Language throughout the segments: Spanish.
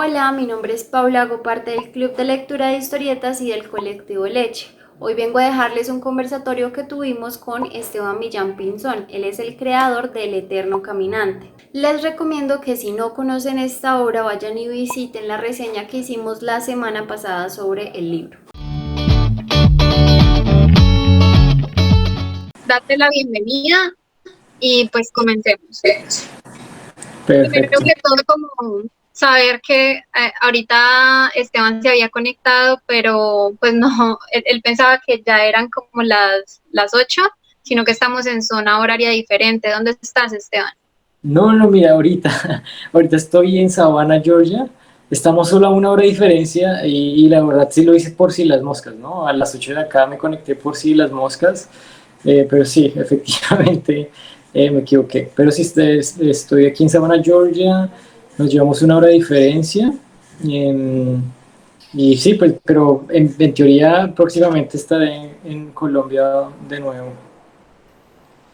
Hola, mi nombre es Paula, hago parte del Club de Lectura de Historietas y del colectivo Leche. Hoy vengo a dejarles un conversatorio que tuvimos con Esteban Millán Pinzón. Él es el creador del Eterno Caminante. Les recomiendo que si no conocen esta obra vayan y visiten la reseña que hicimos la semana pasada sobre el libro. Date la bienvenida y pues comencemos. Primero Perfecto. que todo, como saber que ahorita Esteban se había conectado, pero pues no, él pensaba que ya eran como las 8, sino que estamos en zona horaria diferente. ¿Dónde estás, Esteban? No, mira, ahorita estoy en Savannah, Georgia. Estamos solo a una hora de diferencia y la verdad sí lo hice por si las moscas, ¿no? A las 8 de acá me conecté por si las moscas, pero sí, efectivamente me equivoqué. Pero sí, estoy aquí en Savannah, Georgia, nos llevamos una hora de diferencia. em, y sí, pues, pero en teoría próximamente estaré en Colombia de nuevo.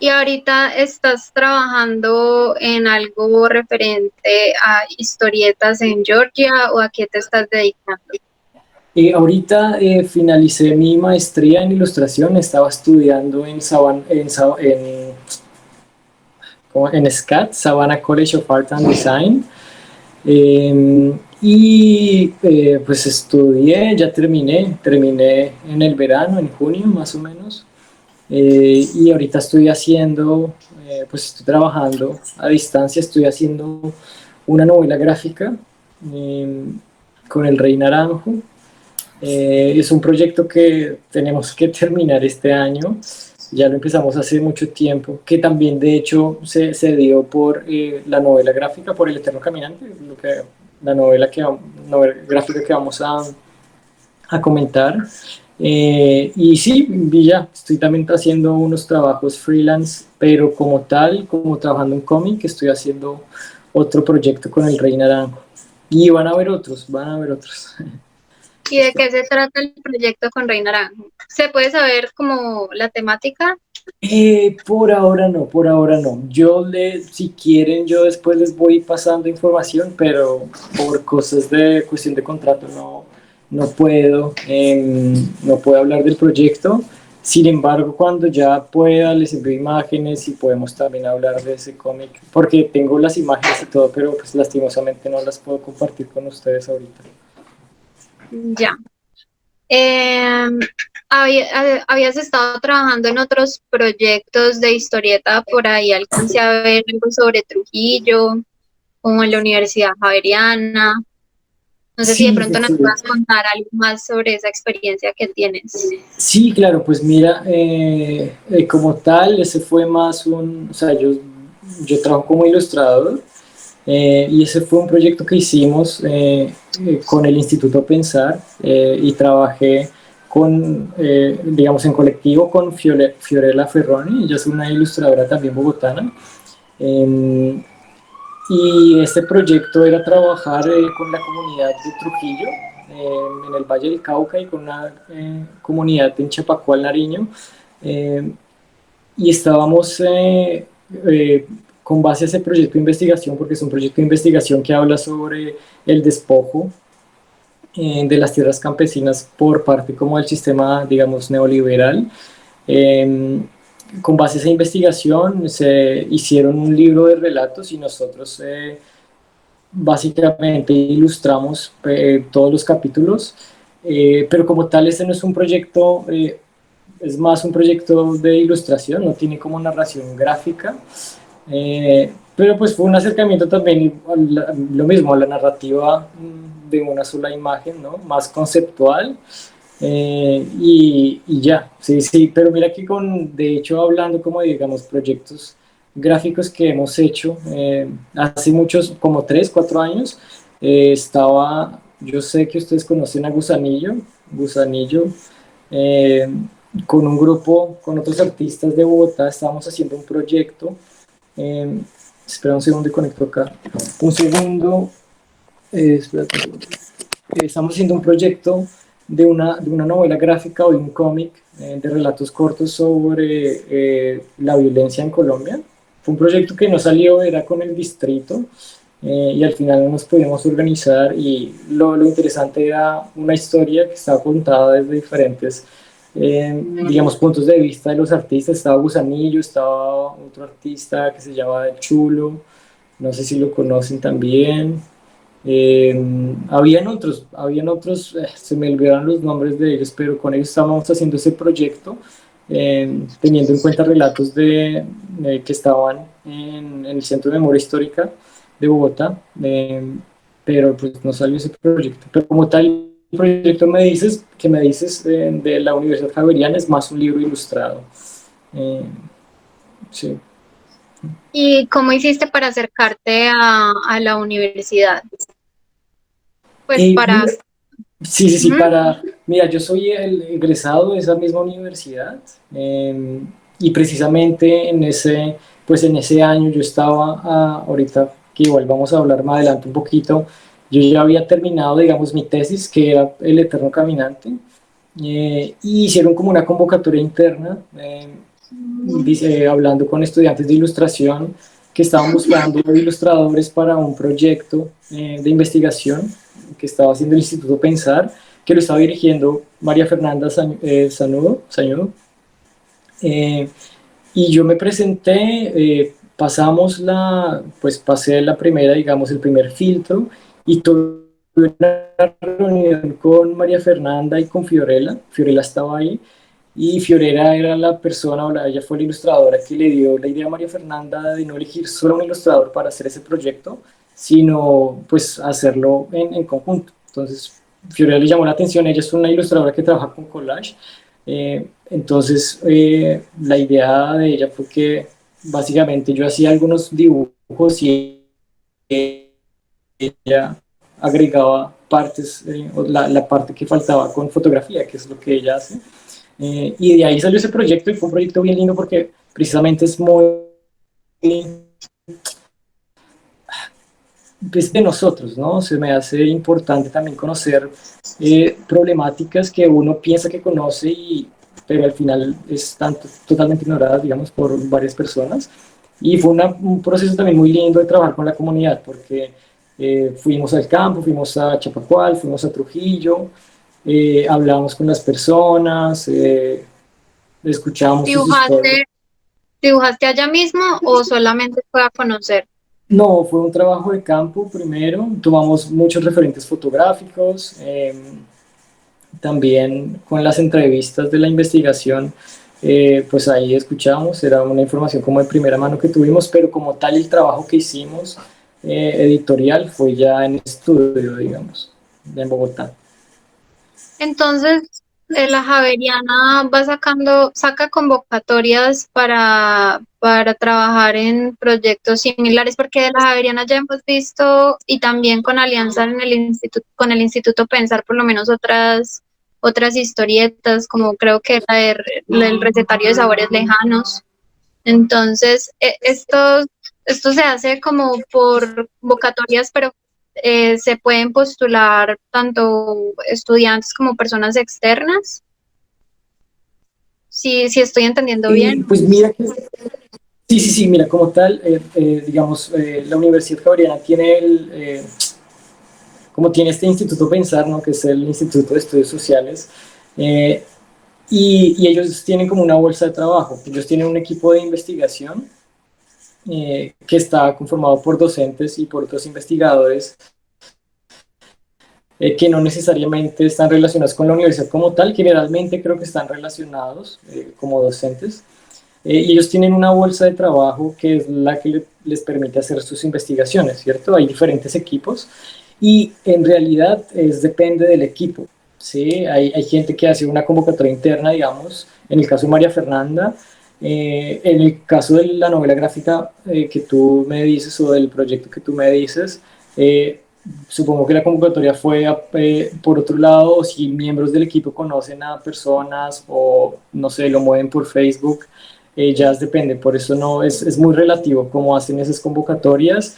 Y ahorita estás trabajando en algo referente a historietas en Georgia, ¿o a qué te estás dedicando? Ahorita finalicé mi maestría en ilustración, estaba estudiando en SCAD, Savannah College of Art and Design, pues estudié, ya terminé en el verano, en junio más o menos, y ahorita pues estoy trabajando a distancia, estoy haciendo una novela gráfica eh, con el Rey Naranjo. Es un proyecto que tenemos que terminar este año. Ya lo empezamos hace mucho tiempo, que también de hecho se dio por la novela gráfica, por El Eterno Caminante, la novela gráfica que vamos a comentar. Y sí, ya estoy también haciendo unos trabajos freelance, pero como tal, como trabajando en cómic, estoy haciendo otro proyecto con el Rey Naranjo. Y van a haber otros. ¿Y de qué se trata el proyecto con Rey Naranjo? ¿Se puede saber como la temática? Por ahora no. Si quieren, yo después les voy pasando información, pero por cosas de cuestión de contrato no puedo hablar del proyecto. Sin embargo, cuando ya pueda, les envío imágenes y podemos también hablar de ese cómic, porque tengo las imágenes y todo, pero pues lastimosamente no las puedo compartir con ustedes ahorita. Ya. Eh, habías estado trabajando en otros proyectos de historieta, por ahí alcancé a ver algo sobre Trujillo, como en la Universidad Javeriana. No sé si de Sí, sí, pronto nos sí. puedas contar algo más sobre esa experiencia que tienes. Sí, claro, pues mira, como tal, ese fue más o sea, yo trabajo como ilustrador y ese fue un proyecto que hicimos con el Instituto Pensar y trabajé digamos, en colectivo con Fiorella Ferroni, ella es una ilustradora también bogotana. em, y este proyecto era trabajar con la comunidad de Trujillo, en el Valle del Cauca y con una comunidad en Chapacual, Nariño. eh, y estábamos con base a ese proyecto de investigación, porque es un proyecto de investigación que habla sobre el despojo de las tierras campesinas por parte como del sistema, digamos, neoliberal. Eh, con base a esa investigación se hicieron un libro de relatos y nosotros básicamente ilustramos todos los capítulos, pero como tal este no es un proyecto, es más un proyecto de ilustración, no tiene como narración gráfica, pero pues fue un acercamiento también lo mismo, a la narrativa de una sola imagen, ¿no? Más conceptual. Y ya, sí, sí, pero mira que de hecho, hablando como de, digamos, proyectos gráficos que hemos hecho hace muchos, como 3, 4 años, yo sé que ustedes conocen a Gusanillo, eh, con un grupo, con otros artistas de Bogotá, estábamos haciendo un proyecto, eh, espera un segundo y conecto acá, un segundo, espérate un segundo. Estamos haciendo un proyecto de una novela gráfica o de un cómic de relatos cortos sobre la violencia en Colombia. Fue un proyecto que no salió, era con el distrito, y al final no nos pudimos organizar y lo interesante era una historia que estaba contada desde diferentes, digamos, puntos de vista de los artistas. Estaba Gusanillo, estaba otro artista que se llama El Chulo, no sé si lo conocen también. Habían otros, se me olvidaron los nombres de ellos, pero con ellos estábamos haciendo ese proyecto, teniendo en cuenta relatos que estaban en el Centro de Memoria Histórica de Bogotá, pero pues no salió ese proyecto. Pero como tal, el proyecto que me dices de la Universidad Javeriana es más un libro ilustrado. Eh, sí. ¿Y cómo hiciste para acercarte a la universidad? Pues para... Mira, sí, sí, sí, Ujú. mira, yo soy el egresado de esa misma universidad, y precisamente pues en ese año yo estaba, ahorita que igual vamos a hablar más adelante un poquito, yo ya había terminado, digamos, mi tesis, que era El Eterno Caminante, y hicieron como una convocatoria interna, hablando con estudiantes de ilustración que estaban buscando ilustradores para un proyecto de investigación que estaba haciendo el Instituto Pensar, que lo estaba dirigiendo María Fernanda Sañudo. Eh, y yo me presenté, pues pasé la primera, digamos, el primer filtro, y tuve una reunión con María Fernanda y con Fiorella. Fiorella estaba ahí, y Fiorella era la persona, ella fue la ilustradora que le dio la idea a María Fernanda de no elegir solo un ilustrador para hacer ese proyecto, sino pues hacerlo en conjunto. Entonces, Fiorella le llamó la atención. Ella es una ilustradora que trabaja con collage. Entonces, la idea de ella fue que básicamente yo hacía algunos dibujos y ella agregaba partes, o la parte que faltaba con fotografía, que es lo que ella hace. Y de ahí salió ese proyecto, y fue un proyecto bien lindo porque precisamente es muy, pues, de nosotros, ¿no? Se me hace importante también conocer problemáticas que uno piensa que conoce, pero al final están totalmente ignoradas, digamos, por varias personas. Y fue un proceso también muy lindo de trabajar con la comunidad, porque fuimos al campo, fuimos a Chapacual, fuimos a Trujillo, hablamos con las personas, escuchábamos sus historias. ¿Dibujaste, dibujaste allá mismo o solamente fue a conocer? No, fue un trabajo de campo primero. Tomamos muchos referentes fotográficos, también con las entrevistas de la investigación, pues ahí escuchamos. Era una información como de primera mano que tuvimos, pero como tal el trabajo que hicimos, editorial, fue ya en estudio, digamos, ya en Bogotá. Entonces, la Javeriana saca convocatorias para trabajar en proyectos similares, porque de la Javeriana ya hemos visto, y también con alianzas en el instituto, con el Instituto Pensar, por lo menos otras historietas, como creo que el recetario de sabores lejanos. Entonces, esto se hace como por convocatorias, pero se pueden postular tanto estudiantes como personas externas. Si estoy entendiendo bien. Pues mira que, sí, sí, sí, mira, como tal, digamos, la Universidad Javeriana como tiene este Instituto Pensar, ¿no? Que es el Instituto de Estudios Sociales, eh, y ellos tienen como una bolsa de trabajo. Ellos tienen un equipo de investigación, que está conformado por docentes y por otros investigadores, que no necesariamente están relacionados con la universidad como tal. Generalmente creo que están relacionados, como docentes. Y ellos tienen una bolsa de trabajo que es la que les permite hacer sus investigaciones, ¿cierto? Hay diferentes equipos, y en realidad depende del equipo, ¿sí? Hay gente que hace una convocatoria interna, digamos, en el caso de María Fernanda. En el caso de la novela gráfica, que tú me dices, o del proyecto que tú me dices, eh, supongo que la convocatoria fue por otro lado, o si miembros del equipo conocen a personas, o no sé, lo mueven por Facebook. Ya depende. Por eso no es muy relativo cómo hacen esas convocatorias.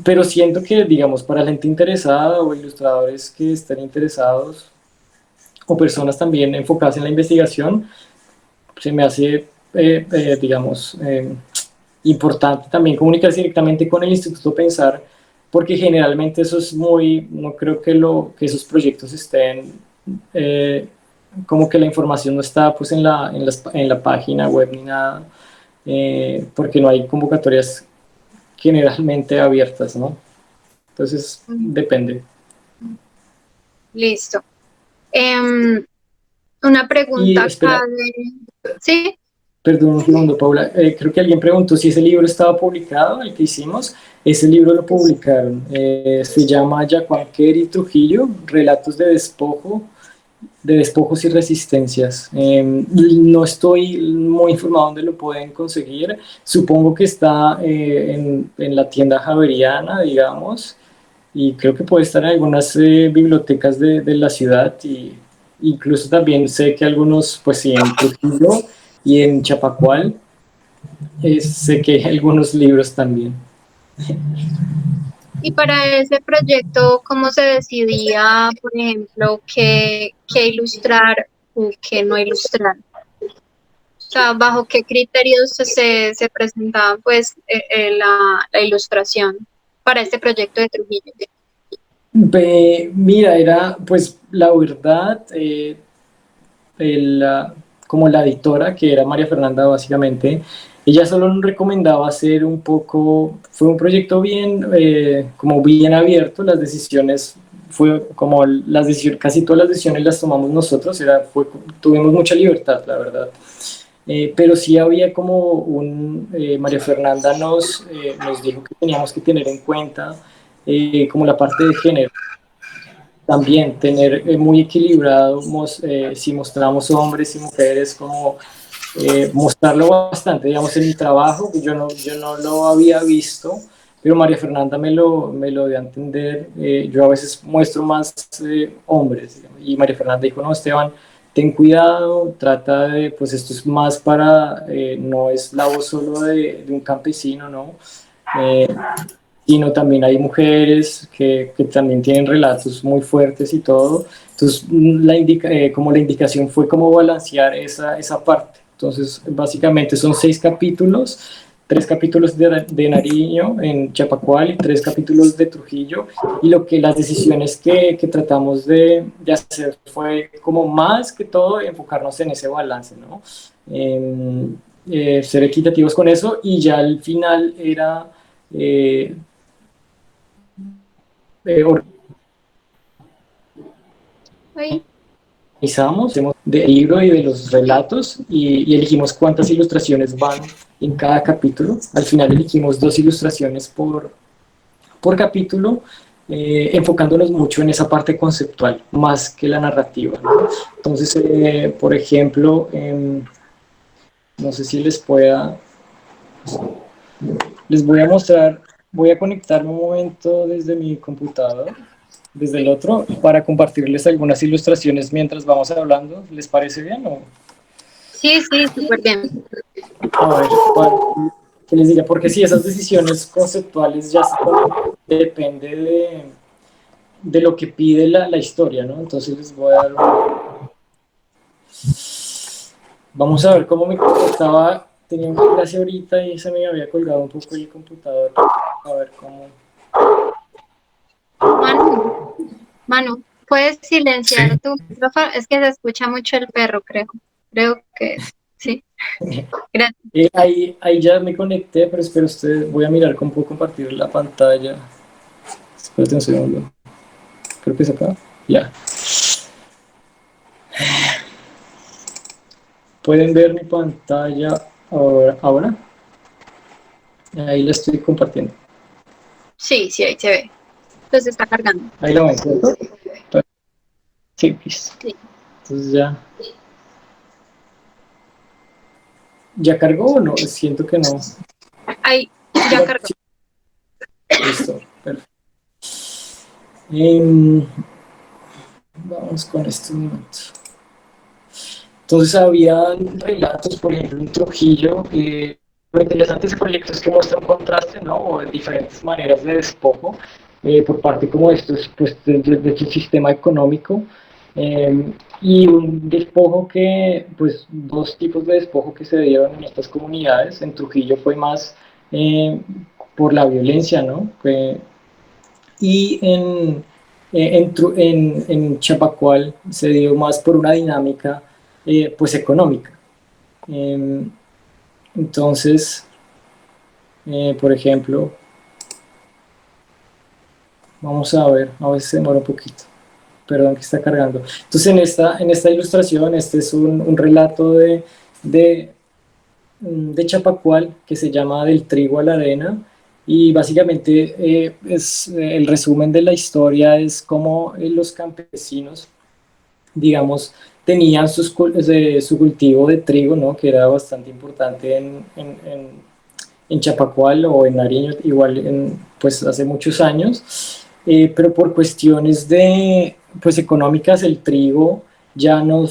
Pero siento que, digamos, para la gente interesada, o ilustradores que estén interesados, o personas también enfocadas en la investigación, se me hace, digamos, importante también comunicarse directamente con el Instituto Pensar, porque generalmente eso es muy, no creo que, que esos proyectos estén, como que la información no está pues en la página web ni nada, porque no hay convocatorias generalmente abiertas, ¿no? Entonces, depende. Listo. Una pregunta Y espera, acá de... ¿Sí? perdón un segundo, Paula. Creo que alguien preguntó si ese libro estaba publicado, el que hicimos. Ese libro lo publicaron. Se llama Yacuanqueri Trujillo, Relatos de despojos y resistencias. No estoy muy informado dónde lo pueden conseguir. Supongo que está en la tienda Javeriana, digamos, y creo que puede estar en algunas bibliotecas de la ciudad. Y incluso también sé que algunos, pues sí, en Trujillo y en Chapacual, sé que hay algunos libros también. Y para ese proyecto, ¿cómo se decidía, por ejemplo, qué ilustrar o qué no ilustrar? O sea, ¿bajo qué criterios se presentaba pues la ilustración para este proyecto de Trujillo? Mira, era pues la verdad, como la editora, que era María Fernanda básicamente, ella solo nos recomendaba hacer un poco, fue un proyecto bien, como bien abierto, las decisiones, fue como las decisiones, casi todas las decisiones las tomamos nosotros, tuvimos mucha libertad, la verdad. Pero sí había como María Fernanda nos dijo que teníamos que tener en cuenta como la parte de género también tener muy equilibrado si mostramos hombres y mujeres, como mostrarlo bastante, digamos, en mi trabajo, que yo no lo había visto, pero María Fernanda me lo dio a entender. Yo a veces muestro más hombres, digamos, y María Fernanda dijo, no, Esteban, ten cuidado, trata de, pues esto es más para, no es la voz solo de un campesino, ¿no? Eh, Sino también hay mujeres que también tienen relatos muy fuertes y todo. Entonces, como la indicación fue cómo balancear esa parte. Entonces, básicamente son 6 capítulos, 3 capítulos de Nariño en Chapacual y 3 capítulos de Trujillo. Y las decisiones que tratamos de hacer fue como más que todo enfocarnos en ese balance, ¿no? Ser equitativos con eso, y ya al final era... Eh, eh, Ay, organizamos del libro y de los relatos, y elegimos cuántas ilustraciones van en cada capítulo. Al final elegimos 2 ilustraciones por capítulo, enfocándonos mucho en esa parte conceptual, más que la narrativa, ¿no? Entonces, por ejemplo, no sé si les voy a mostrar, voy a conectarme un momento desde mi computador, desde el otro, para compartirles algunas ilustraciones mientras vamos hablando. ¿Les parece bien? sí, sí, súper bien. A ver, que les diga, porque si esas decisiones conceptuales ya depende de lo que pide la historia, ¿no? Entonces les voy a dar Vamos a ver cómo tenía una clase ahorita y se me había colgado un poco el computador. A ver cómo... Manu, Manu, ¿puedes silenciar Sí. tu micrófono? Es que se escucha mucho el perro, creo. Creo que sí. Gracias. Ahí ya me conecté, pero espero ustedes, voy a mirar cómo puedo compartir la pantalla. Espérate un segundo. Creo que es acá. Ya. ¿Pueden ver mi pantalla ahora? Ahí la estoy compartiendo. Sí, sí, ahí se ve. Entonces está cargando. Ahí la ven, ¿cierto? Sí, listo. Sí. Entonces ya. ¿Ya cargó o no? Siento que no. Ahí, ya cargó. Sí, listo, perfecto. Vamos con este momento. Entonces había relatos, por ejemplo, en Trujillo. Lo interesante es proyectos que muestran contraste, ¿no? O diferentes maneras de despojo por parte como estos, pues, de este sistema económico. Y un despojo pues 2 tipos de despojo que se dieron en estas comunidades. En Trujillo fue más eh, por la violencia, ¿no? Y en Chapacual se dio más por una dinámica pues económica. Eh, entonces, por ejemplo, vamos a ver, a veces se demora un poquito, perdón que está cargando. Entonces en esta ilustración, este es un relato de, de Chapacual que se llama Del trigo a la arena y básicamente el resumen de la historia es cómo los campesinos, digamos, tenían su cultivo de trigo, ¿no? Que era bastante importante en Chapacual o en Nariño, igual pues hace muchos años, pero por cuestiones pues económicas el trigo ya no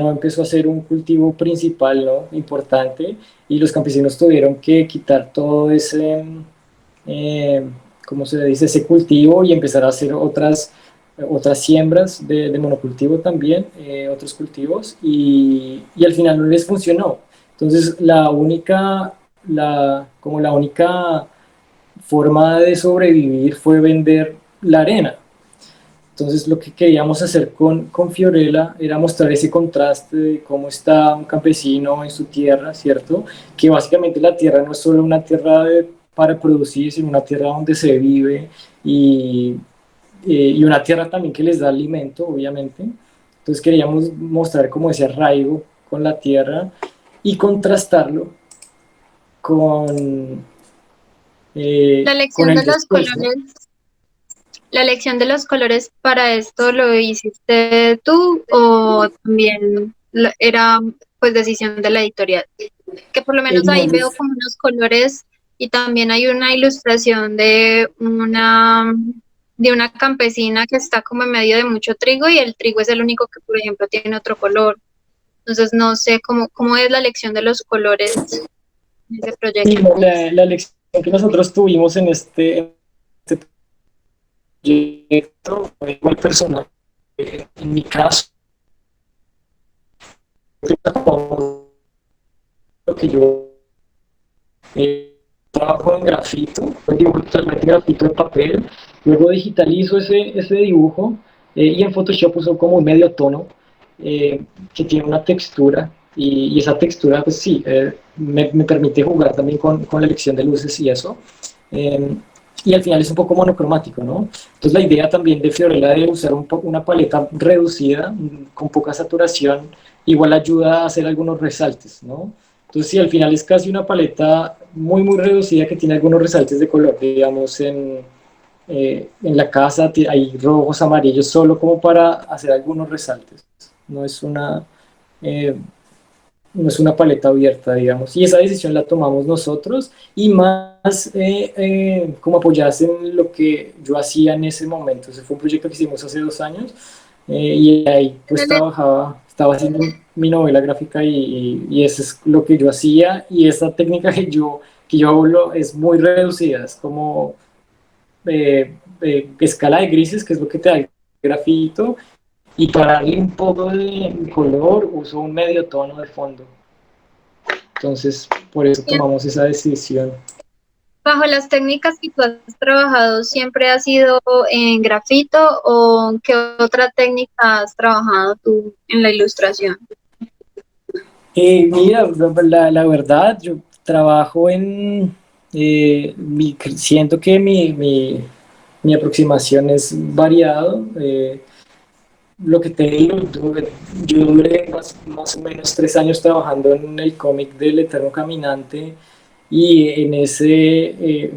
empezó a ser un cultivo principal, ¿no? Importante, y los campesinos tuvieron que quitar todo ese, eh, ¿cómo se dice? Ese cultivo y empezar a hacer otras siembras de monocultivo también, otros cultivos, y al final no les funcionó. Entonces como la única forma de sobrevivir fue vender la arena. Entonces lo que queríamos hacer con Fiorella era mostrar ese contraste de cómo está un campesino en su tierra, ¿cierto? Que básicamente la tierra no es solo una tierra para producir, sino una tierra donde se vive y una tierra también que les da alimento, obviamente. Entonces queríamos mostrar como ese arraigo con la tierra y contrastarlo con, La con elección el de los después, ¿no? colores, la elección de los colores para esto lo hiciste tú o también era pues decisión de la editorial. Que por lo menos No, ahí veo como unos colores y también hay una ilustración de una campesina que está como en medio de mucho trigo y el trigo es el único que, por ejemplo, tiene otro color. Entonces no sé cómo es la elección de los colores en ese sí, proyecto. la elección que nosotros tuvimos en este proyecto fue muy personal. En mi caso, lo que yo trabajo en grafito, un dibujo totalmente grafito en papel, luego digitalizo ese dibujo y en Photoshop uso como un medio tono que tiene una textura y esa textura pues sí, me permite jugar también con la elección de luces y eso. Eh, y al final es un poco monocromático, ¿no? Entonces la idea también de Fiorella de usar una paleta reducida, con poca saturación, igual ayuda a hacer algunos resaltes, ¿no? Entonces, sí, al final es casi una paleta muy, muy reducida que tiene algunos resaltes de color. Digamos, en la casa hay rojos, amarillos, solo como para hacer algunos resaltes. No es eh, no es una paleta abierta, digamos. Y esa decisión la tomamos nosotros y más como apoyadas en lo que yo hacía en ese momento. Ese fue un proyecto que hicimos hace 2 años y ahí pues estaba haciendo mi novela gráfica y eso es lo que yo hacía y esta técnica que yo hablo es muy reducida, es como escala de grises, que es lo que te da el grafito, y para darle un poco de color uso un medio tono de fondo. Entonces, por eso tomamos esa decisión. Bajo las técnicas que tú has trabajado, ¿siempre ha sido en grafito o qué otra técnica has trabajado tú en la ilustración? Mira, la verdad, yo trabajo siento que mi aproximación es variado. Lo que te digo, yo duré más o menos 3 años trabajando en el cómic del Eterno Caminante y en ese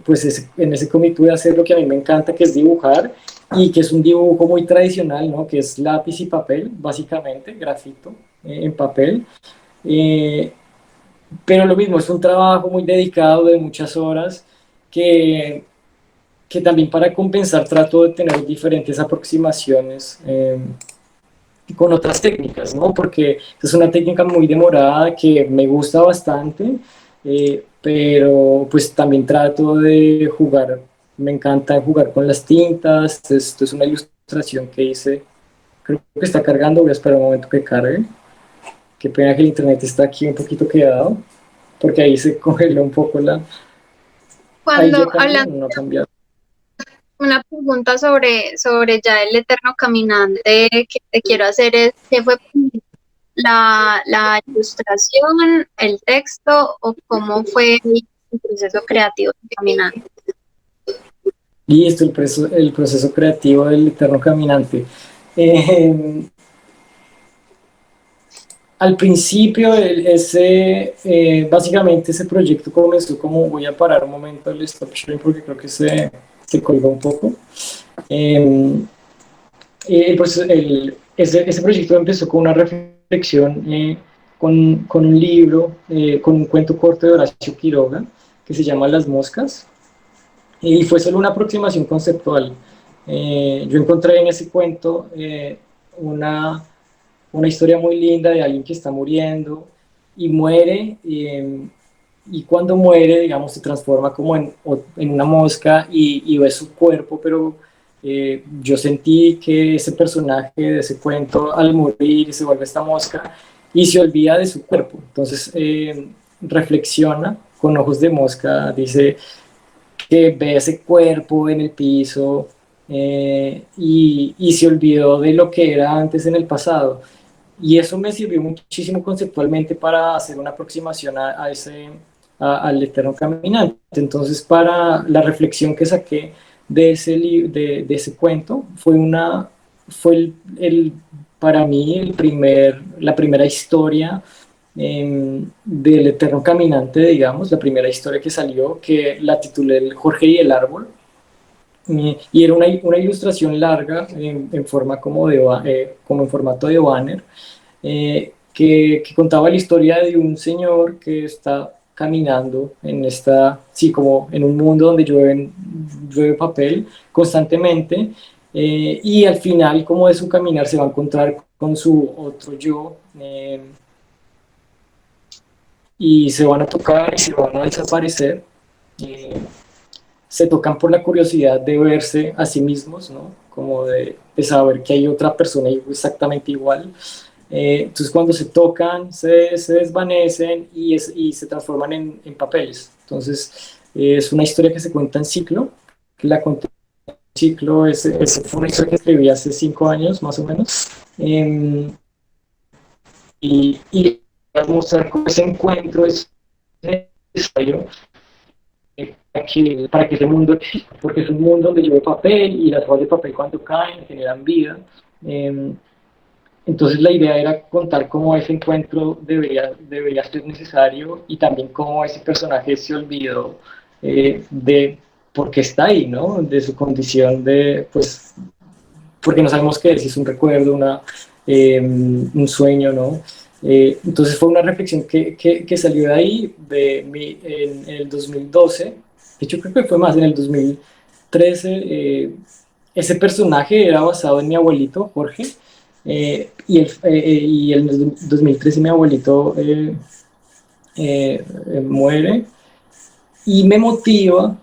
cómic pude hacer lo que a mí me encanta, que es dibujar y que es un dibujo muy tradicional, ¿no? Que es lápiz y papel, básicamente, grafito en papel. Eh, pero lo mismo, es un trabajo muy dedicado de muchas horas que también para compensar trato de tener diferentes aproximaciones con otras técnicas, ¿no? Porque es una técnica muy demorada que me gusta bastante, pero pues también trato de jugar, me encanta jugar con las tintas. Esto es una ilustración que hice, creo que está cargando, voy a esperar un momento que cargue. Qué pena que el internet está aquí un poquito quedado, porque ahí se congeló un poco Ahí Cuando ya cambió, hablando no ha cambiado. una pregunta sobre ya el Eterno Caminante que te quiero hacer es, ¿qué fue la ilustración, el texto o cómo fue el proceso creativo de Caminante? Listo, el proceso creativo del Eterno Caminante. Eh, Al principio, básicamente ese proyecto comenzó como, voy a parar un momento el stop sharing porque creo que se colgó un poco. Eh, ese proyecto empezó con una reflexión, con un libro, con un cuento corto de Horacio Quiroga que se llama Las moscas, y fue solo una aproximación conceptual. Yo encontré en ese cuento una una historia muy linda de alguien que está muriendo y muere, y cuando muere, digamos, se transforma como en una mosca y ve su cuerpo, pero yo sentí que ese personaje de ese cuento al morir se vuelve esta mosca y se olvida de su cuerpo. Entonces reflexiona con ojos de mosca, dice que ve ese cuerpo en el piso, y se olvidó de lo que era antes en el pasado. Y eso me sirvió muchísimo conceptualmente para hacer una aproximación al Eterno Caminante. Entonces, para la reflexión que saqué de ese cuento, fue para mí la primera historia del Eterno Caminante, digamos, la primera historia que salió, que la titulé El Jorge y el Árbol. Y era una ilustración larga en forma como en formato de banner, que contaba la historia de un señor que está caminando sí, como en un mundo donde llueve papel constantemente, y al final, como de su caminar, se va a encontrar con su otro yo, y se van a tocar y se van a desaparecer. eh, Se tocan por la curiosidad de verse a sí mismos, ¿no? Como de saber que hay otra persona exactamente igual. Entonces cuando se tocan, se desvanecen y se transforman en papeles. Entonces es una historia que se cuenta en ciclo, que la conté en ciclo, fue una historia que escribí hace 5 años más o menos. Y mostrar cómo ese encuentro es necesario para que ese mundo exista, porque es un mundo donde llueve papel y las hojas de papel cuando caen generan vida. Eh, entonces la idea era contar cómo ese encuentro debería ser necesario y también cómo ese personaje se olvidó de por qué está ahí, ¿no? De su condición pues, porque no sabemos qué es, si es un recuerdo, un sueño, ¿no? Entonces fue una reflexión que salió de ahí en el 2012, de hecho creo que fue más, en el 2013. Ese personaje era basado en mi abuelito, Jorge, y en el 2013 mi abuelito muere, y me motiva,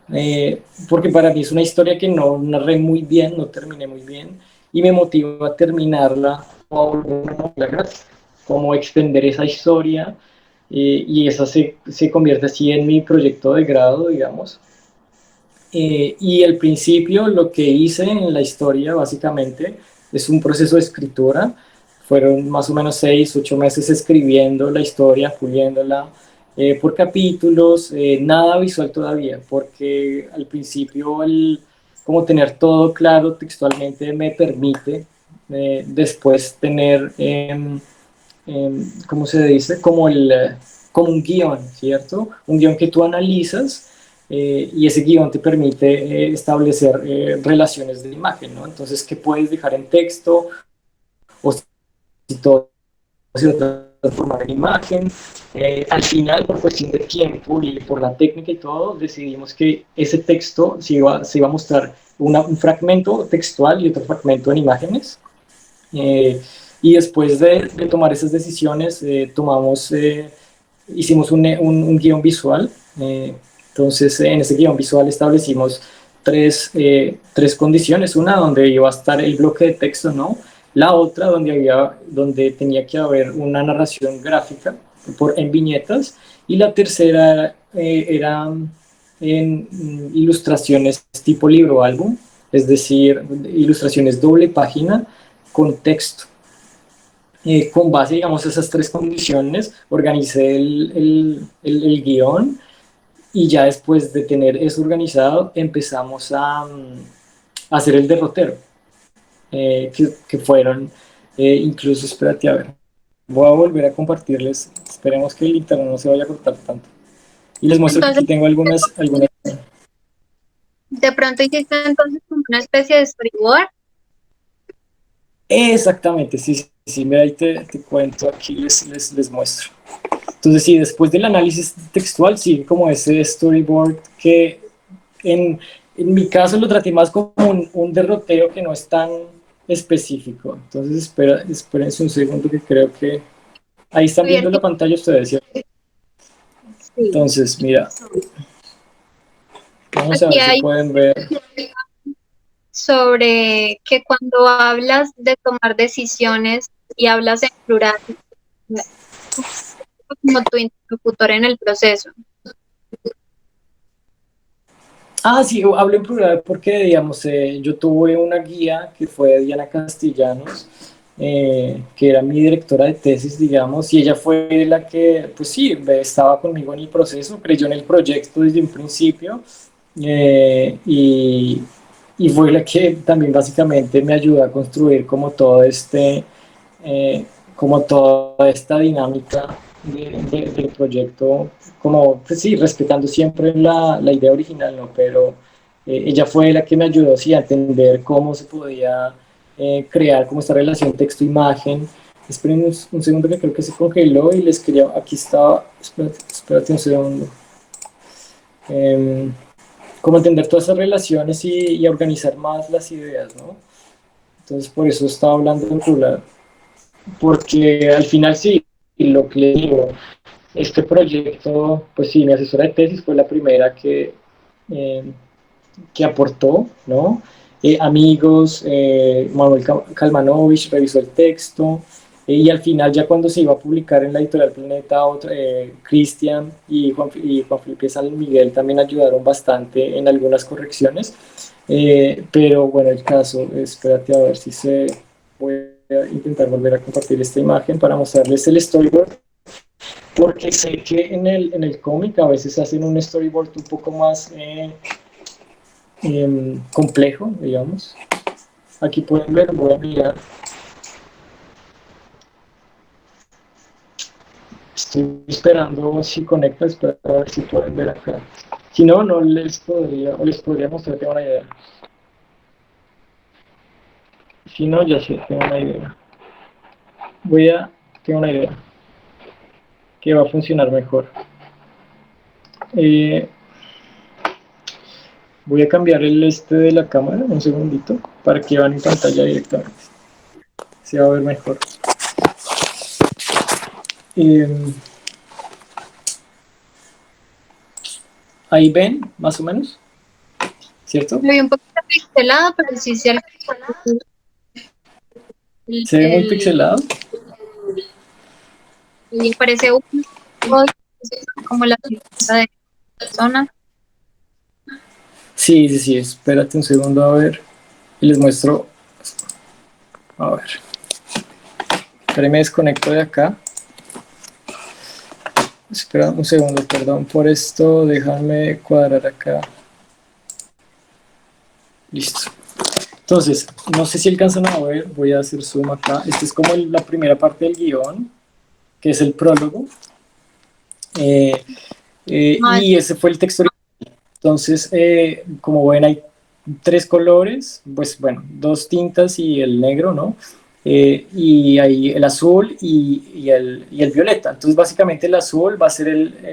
porque para mí es una historia que no narré muy bien, no terminé muy bien, y me motiva a terminarla como una novela gráfica, como extender esa historia, y esa se convierte así en mi proyecto de grado, digamos. Y al principio lo que hice en la historia básicamente es un proceso de escritura. Fueron más o menos 6, 8 meses escribiendo la historia, puliéndola por capítulos, nada visual todavía, porque al principio como tener todo claro textualmente me permite después tener, ¿cómo se dice? Como un guión, ¿cierto? Un guión que tú analizas, y ese guión te permite establecer relaciones de imagen, ¿no? Entonces, ¿qué puedes dejar en texto? O si todo se va a transformar en imagen. Al final, por cuestión de tiempo y por la técnica y todo, decidimos que ese texto se iba a mostrar un fragmento textual y otro fragmento en imágenes. Y después de tomar esas decisiones, hicimos un guión visual. Entonces, en ese guión visual establecimos tres condiciones. Una donde iba a estar el bloque de texto, ¿no? La otra donde tenía que haber una narración gráfica en viñetas. Y la tercera era en ilustraciones tipo libro álbum, es decir, ilustraciones doble página con texto. Con base, digamos, a esas tres condiciones, organicé el guión y ya después de tener eso organizado, empezamos a hacer el derrotero, que fueron, incluso, espérate, a ver, voy a volver a compartirles, esperemos que el internet no se vaya a cortar tanto. Y les muestro que Entonces, aquí tengo algunas. de pronto hiciste entonces como una especie de storyboard. Exactamente, sí, sí, sí, mira, ahí te cuento, aquí les muestro. Entonces, sí, después del análisis textual, sí, como ese storyboard que en mi caso lo traté más como un derrotero que no es tan específico. Entonces, espérense un segundo que creo que ahí están Javier, viendo la pantalla ustedes, ¿cierto? sí. Entonces, mira, vamos a Aquí ver si hay pueden ver. sobre que cuando hablas de tomar decisiones y hablas en plural, como tu interlocutor en el proceso. Ah, sí, hablo en plural porque, digamos, yo tuve una guía que fue Diana Castellanos, que era mi directora de tesis, digamos, y ella fue la que, pues sí, estaba conmigo en el proceso, creyó en el proyecto desde un principio, eh, y, y fue la que también básicamente me ayudó a construir como todo eh, como toda esta dinámica del proyecto, como, pues sí, respetando siempre la idea original, ¿no? Pero ella fue la que me ayudó, sí, a entender cómo se podía crear como esta relación texto-imagen. Esperen un segundo que creo que se congeló y les quería, aquí estaba, espérate un segundo. Como entender todas esas relaciones y organizar más las ideas, ¿no? Entonces por eso estaba hablando en plural, porque al final sí, y lo que le digo, este proyecto, pues sí, mi asesora de tesis fue la primera eh, que aportó, ¿no? Amigos, Manuel Kalmanovich revisó el texto, y al final ya cuando se iba a publicar en la editorial Planeta, Cristian y Juan Felipe San Miguel también ayudaron bastante en algunas correcciones, pero bueno, el caso, espérate a ver si se... Voy a intentar volver a compartir esta imagen para mostrarles el storyboard, porque sé que en el cómic a veces hacen un storyboard un poco más complejo, digamos. Aquí pueden ver, voy a enviar. Estoy esperando si conecta, espera a ver si pueden ver acá. Si no, no les podría, o les podría mostrar, tengo una idea. Si no, ya sé, tengo una idea. Tengo una idea que va a funcionar mejor. Eh, Voy a cambiar el de la cámara, un segundito, para que vean en pantalla directamente. Se va a ver mejor. Eh, Ahí ven, más o menos, ¿cierto? Lo vi un poquito pixelado, pero sí se alcanza Se ve muy pixelado. y parece un poco como la figura de persona. Sí, sí, sí, espérate un segundo a ver. Y les muestro. A ver. Espera, me desconecto de acá. Espera un segundo, perdón por esto. Déjame cuadrar acá. Listo. Entonces, no sé si alcanzan a ver, voy a hacer zoom acá. Esta es como la primera parte del guión, que es el prólogo. No, Y ese fue el texto. Entonces, como ven, hay tres colores, pues bueno, dos tintas y el negro, ¿no? Y hay el azul y el violeta. Entonces, básicamente el azul va a ser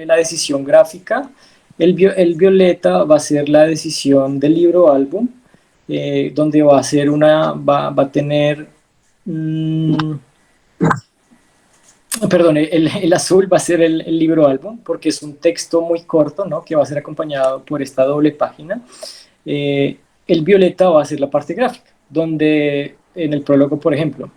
la decisión gráfica, el violeta va a ser la decisión del libro álbum, donde va a tener, mm, perdón, el azul va a ser el libro álbum, porque es un texto muy corto, ¿no? Que va a ser acompañado por esta doble página. El violeta va a ser la parte gráfica, donde en el prólogo, por ejemplo,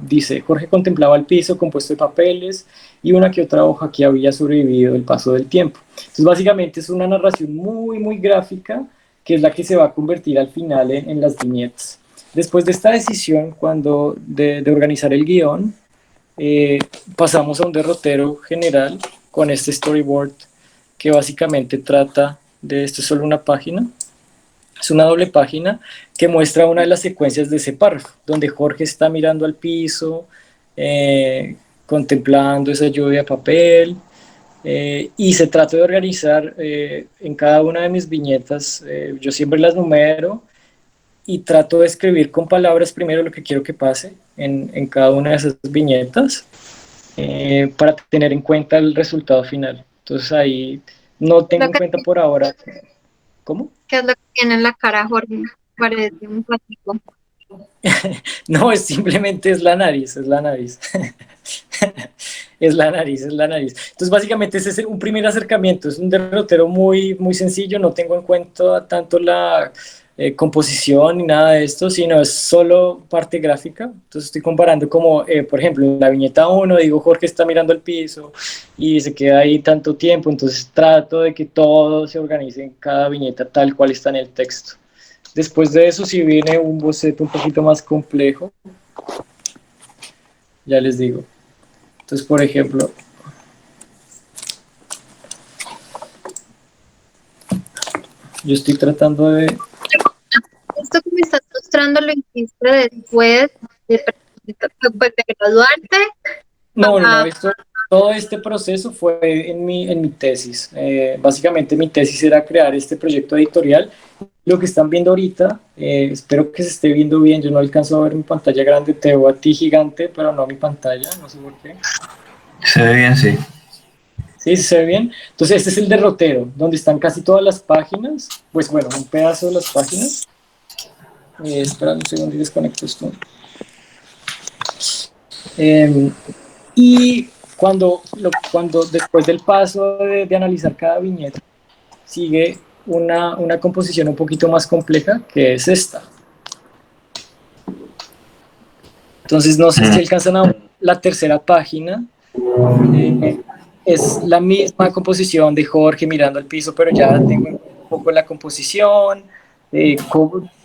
dice: Jorge contemplaba el piso compuesto de papeles y una que otra hoja que había sobrevivido el paso del tiempo. Entonces, básicamente es una narración muy, muy gráfica, que es la que se va a convertir al final en las viñetas. Después de esta decisión, de organizar el guión, pasamos a un derrotero general con este storyboard que básicamente trata de, esto es solo una página, es una doble página que muestra una de las secuencias de ese párrafo, donde Jorge está mirando al piso, contemplando esa lluvia de papel, y se trata de organizar en cada una de mis viñetas, yo siempre las numero y trato de escribir con palabras primero lo que quiero que pase en cada una de esas viñetas, para tener en cuenta el resultado final. Entonces ahí no tengo en cuenta por ahora. ¿Cómo? ¿Qué es lo que tiene en la cara, Jorge? Parece un platico. No, simplemente es la nariz, es la nariz. Es la nariz, es la nariz. Entonces, básicamente ese es un primer acercamiento. Es un derrotero muy, muy sencillo. No tengo en cuenta tanto la composición ni nada de esto, sino es solo parte gráfica. Entonces, estoy comparando como, por ejemplo, en la viñeta 1, digo, Jorge está mirando el piso y se queda ahí tanto tiempo. Entonces, trato de que todo se organice en cada viñeta tal cual está en el texto. Después de eso, si viene un boceto un poquito más complejo, ya les digo. Entonces, por ejemplo, yo estoy tratando de... Esto que me estás mostrando lo hiciste después de graduarte. No, todo este proceso fue en mi tesis. Básicamente mi tesis era crear este proyecto editorial. Lo que están viendo ahorita, espero que se esté viendo bien. Yo no alcanzo a ver mi pantalla grande, te veo a ti gigante, pero no mi pantalla, no sé por qué. Se ve bien, sí. Sí, se ve bien. Entonces este es el derrotero, donde están casi todas las páginas. Pues bueno, un pedazo de las páginas. Espera un segundo y desconecto esto. Y cuando después del paso de analizar cada viñeta, sigue una composición un poquito más compleja, que es esta. Entonces, no sé si alcanzan a ver la tercera página. Es la misma composición de Jorge mirando al piso, pero ya tengo un poco la composición. Y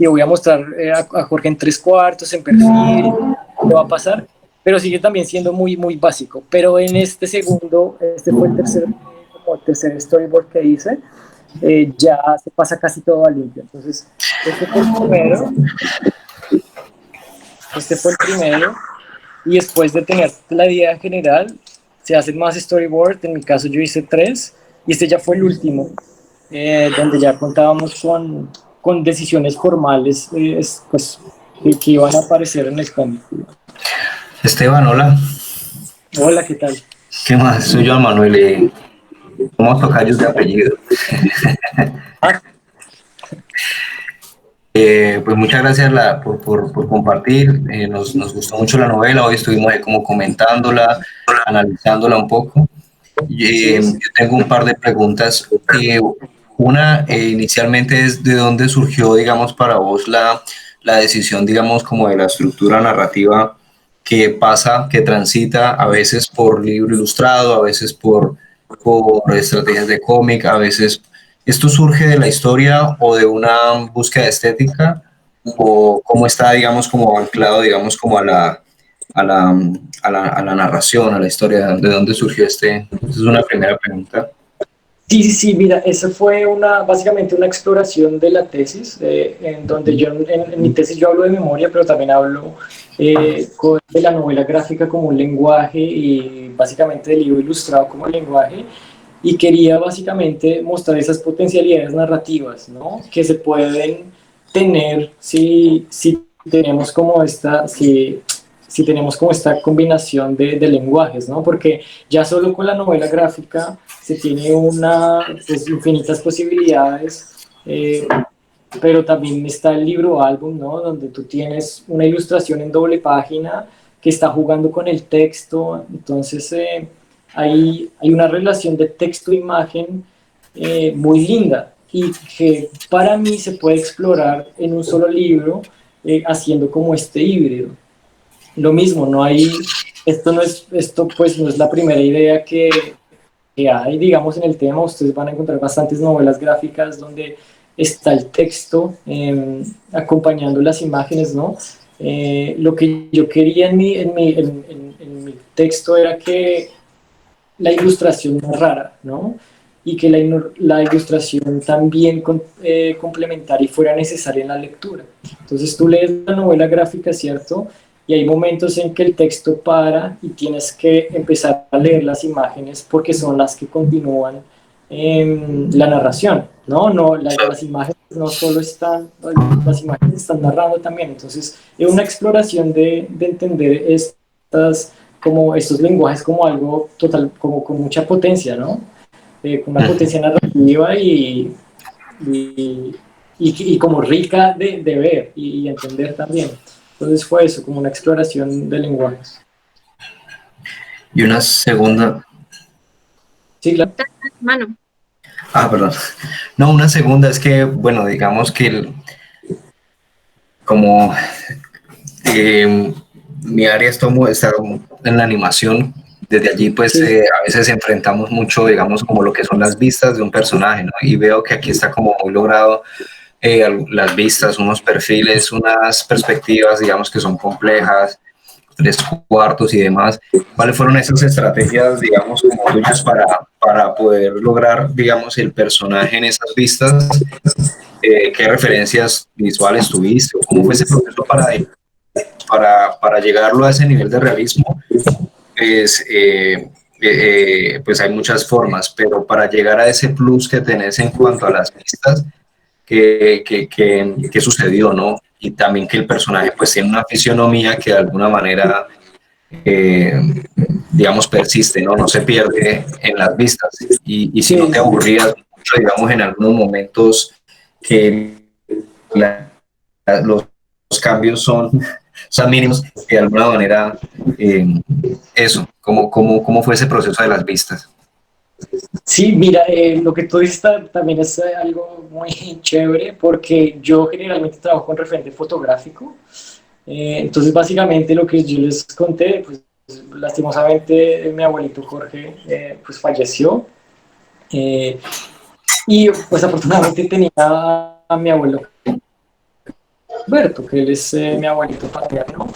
voy a mostrar a Jorge en 3/4, en perfil, qué va a pasar, pero sigue también siendo muy, muy básico. Pero en este segundo, este fue el tercer storyboard que hice, ya se pasa casi todo a limpio. Entonces, este fue el primero, y después de tener la idea general, se hacen más storyboard. En mi caso yo hice 3, y este ya fue el último, donde ya contábamos con decisiones formales, pues, que iban a aparecer en el cómic. Esteban, hola. Hola, ¿qué tal? ¿Qué más? Soy yo, Manuel. Somos tocayos de apellido. Pues muchas gracias por compartir. Nos gustó mucho la novela. Hoy estuvimos ahí como comentándola, analizándola un poco. Yo tengo un par de preguntas. Una, inicialmente, es de dónde surgió, digamos, para vos la decisión, digamos, como de la estructura narrativa que pasa, que transita a veces por libro ilustrado, a veces por estrategias de cómic, a veces... ¿Esto surge de la historia o de una búsqueda estética? ¿O cómo está, digamos, como anclado, digamos, como a la narración, a la historia? ¿De dónde surgió este? Esa es una primera pregunta. Sí, mira, esa fue básicamente una exploración de la tesis, en donde yo, en mi tesis yo hablo de memoria, pero también hablo de la novela gráfica como un lenguaje, y básicamente del libro ilustrado como lenguaje, y quería básicamente mostrar esas potencialidades narrativas, ¿no?, que se pueden tener si tenemos como si tenemos como esta combinación de lenguajes, ¿no? Porque ya solo con la novela gráfica se tiene pues, infinitas posibilidades, pero también está el libro álbum, ¿no?, donde tú tienes una ilustración en doble página que está jugando con el texto. Entonces hay una relación de texto-imagen muy linda, y que para mí se puede explorar en un solo libro, haciendo como este híbrido. Lo mismo, no hay, esto pues no es la primera idea que hay, digamos, en el tema. Ustedes van a encontrar bastantes novelas gráficas donde está el texto acompañando las imágenes, ¿no? Lo que yo quería en mi texto era que la ilustración narrara, ¿no? Y que la ilustración también complementara y fuera necesaria en la lectura. Entonces tú lees la novela gráfica, ¿cierto? Y hay momentos en que el texto para y tienes que empezar a leer las imágenes porque son las que continúan la narración, ¿no? No las imágenes no solo están, las imágenes están narrando también. Entonces es una exploración de entender estas, como estos lenguajes como algo total, como con mucha potencia, ¿no? Con una potencia narrativa y como rica de ver y entender también. Entonces fue eso, como una exploración de lenguajes. Y una segunda, Sí, claro. Mano. perdón. No, una segunda es que, bueno, digamos que como mi área está en la animación, desde allí pues Sí. a veces enfrentamos mucho, digamos, como lo que son las vistas de un personaje, ¿no? Y veo que aquí está como muy logrado las vistas, unos perfiles, unas perspectivas, digamos, que son complejas, tres cuartos y demás. ¿Cuáles fueron esas estrategias, digamos, como tuyas para poder lograr, digamos, el personaje en esas vistas? ¿Qué referencias visuales tuviste? ¿Cómo fue ese proceso para llegarlo a ese nivel de realismo? Pues, pues hay muchas formas, pero para llegar a ese plus que tenés en cuanto a las vistas, ¿qué sucedió, no? Y también que el personaje pues tiene una fisionomía que de alguna manera, eh, digamos, persiste, ¿no? No se pierde en las vistas. Y si no te aburrías mucho, digamos, en algunos momentos que los cambios son mínimos, que de alguna manera, eso, ¿cómo fue ese proceso de las vistas? Sí, mira, lo que tú dices también es algo muy chévere porque yo generalmente trabajo con referente fotográfico. Entonces, básicamente lo que yo les conté, pues lastimosamente mi abuelito Jorge pues falleció y pues afortunadamente tenía a mi abuelo Alberto, que él es mi abuelito paterno.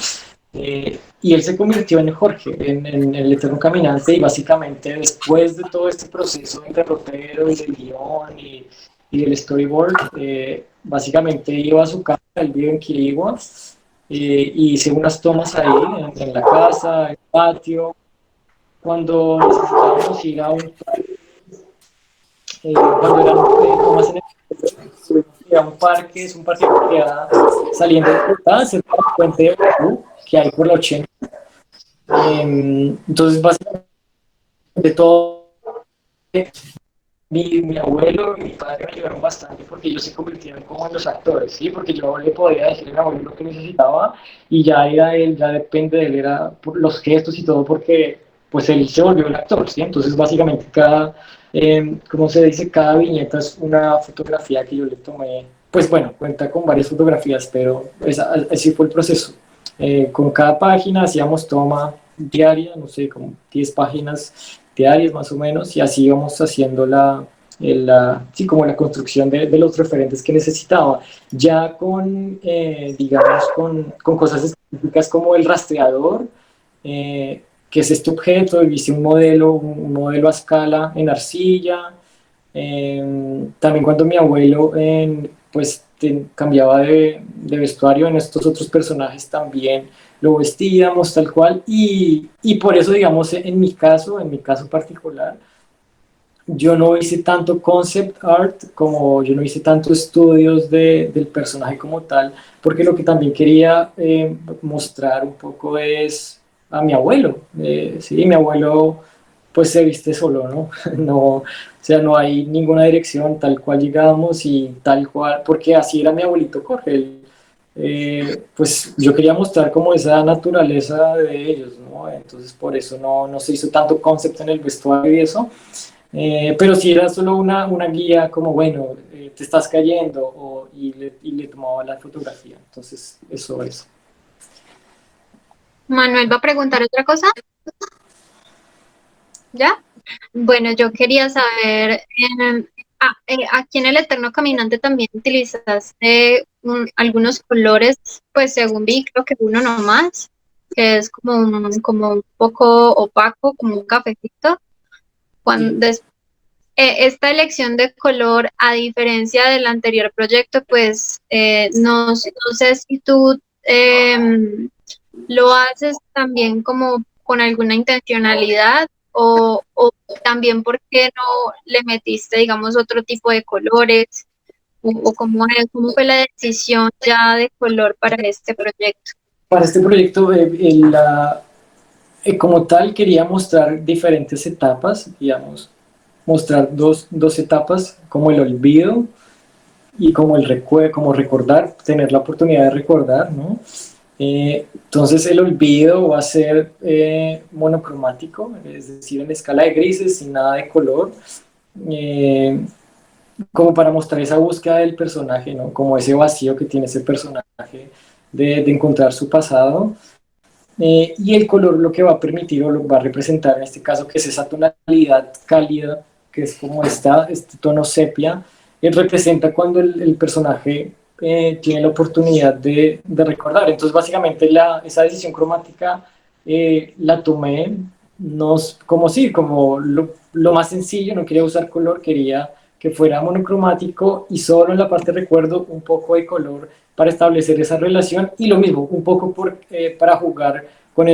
Y él se convirtió en Jorge, en el eterno caminante, y básicamente después de todo este proceso de derrotero y del guión y del storyboard, básicamente iba a su casa, él vive en Quirigua, y hice unas tomas ahí en la casa, en el patio, cuando necesitábamos ir a un cuando eran tomas en el un parque, es un parque que queda saliendo de Bogotá, cerca del puente de Barú, que hay por la 80. Entonces, básicamente, todo, mi abuelo y mi padre me ayudaron bastante porque ellos se convirtieron como en los actores, ¿sí? Porque yo le podía decir a mi abuelo lo que necesitaba y ya era él, ya depende de él, era por los gestos y todo, porque pues él se volvió el actor, ¿sí? Entonces, básicamente, como se dice, cada viñeta es una fotografía que yo le tomé. Pues bueno, cuenta con varias fotografías, pero así fue el proceso. Con cada página hacíamos toma diaria, no sé, como 10 páginas diarias más o menos, y así íbamos haciendo sí, como la construcción de los referentes que necesitaba. Ya digamos, con cosas específicas como el rastreador, que es este objeto, y hice un modelo a escala en arcilla. También cuando mi abuelo pues cambiaba de vestuario en estos otros personajes también lo vestíamos tal cual y por eso digamos en mi caso particular, yo no hice tanto concept art como yo no hice tanto estudios del personaje como tal, porque lo que también quería mostrar un poco es a mi abuelo. Sí, mi abuelo pues se viste solo, ¿no? No, o sea, no hay ninguna dirección, tal cual llegamos y tal cual, porque así era mi abuelito Jorge. Pues yo quería mostrar como esa naturaleza de ellos, ¿no? Entonces por eso no se hizo tanto concept en el vestuario y eso, pero sí era solo una guía como, bueno, te estás cayendo, y le tomaba la fotografía. Entonces, eso es. Manuel va a preguntar otra cosa, ¿ya? Bueno, yo quería saber, aquí en el Eterno Caminante también utilizaste algunos colores, pues según vi, creo que uno nomás, que es como un poco opaco, como un cafecito. Esta elección de color, a diferencia del anterior proyecto, pues no sé si tú lo haces también como con alguna intencionalidad o también porque no le metiste, digamos, otro tipo de colores o cómo fue la decisión ya de color para este proyecto. Para este proyecto, como tal, quería mostrar diferentes etapas, digamos, mostrar dos etapas, como el olvido y como el recuerdo, como recordar, tener la oportunidad de recordar, ¿no? Entonces el olvido va a ser monocromático, es decir, en escala de grises, sin nada de color, eh, como para mostrar esa búsqueda del personaje, ¿no? Como ese vacío que tiene ese personaje de encontrar su pasado. Y el color lo que va a permitir o lo va a representar en este caso, que es esa tonalidad cálida, que es como este tono sepia, representa cuando el personaje tiene la oportunidad de recordar. Entonces básicamente esa decisión cromática la tomé como sí, como lo más sencillo, no quería usar color, quería que fuera monocromático y solo en la parte de recuerdo un poco de color para establecer esa relación, y lo mismo, un poco para jugar con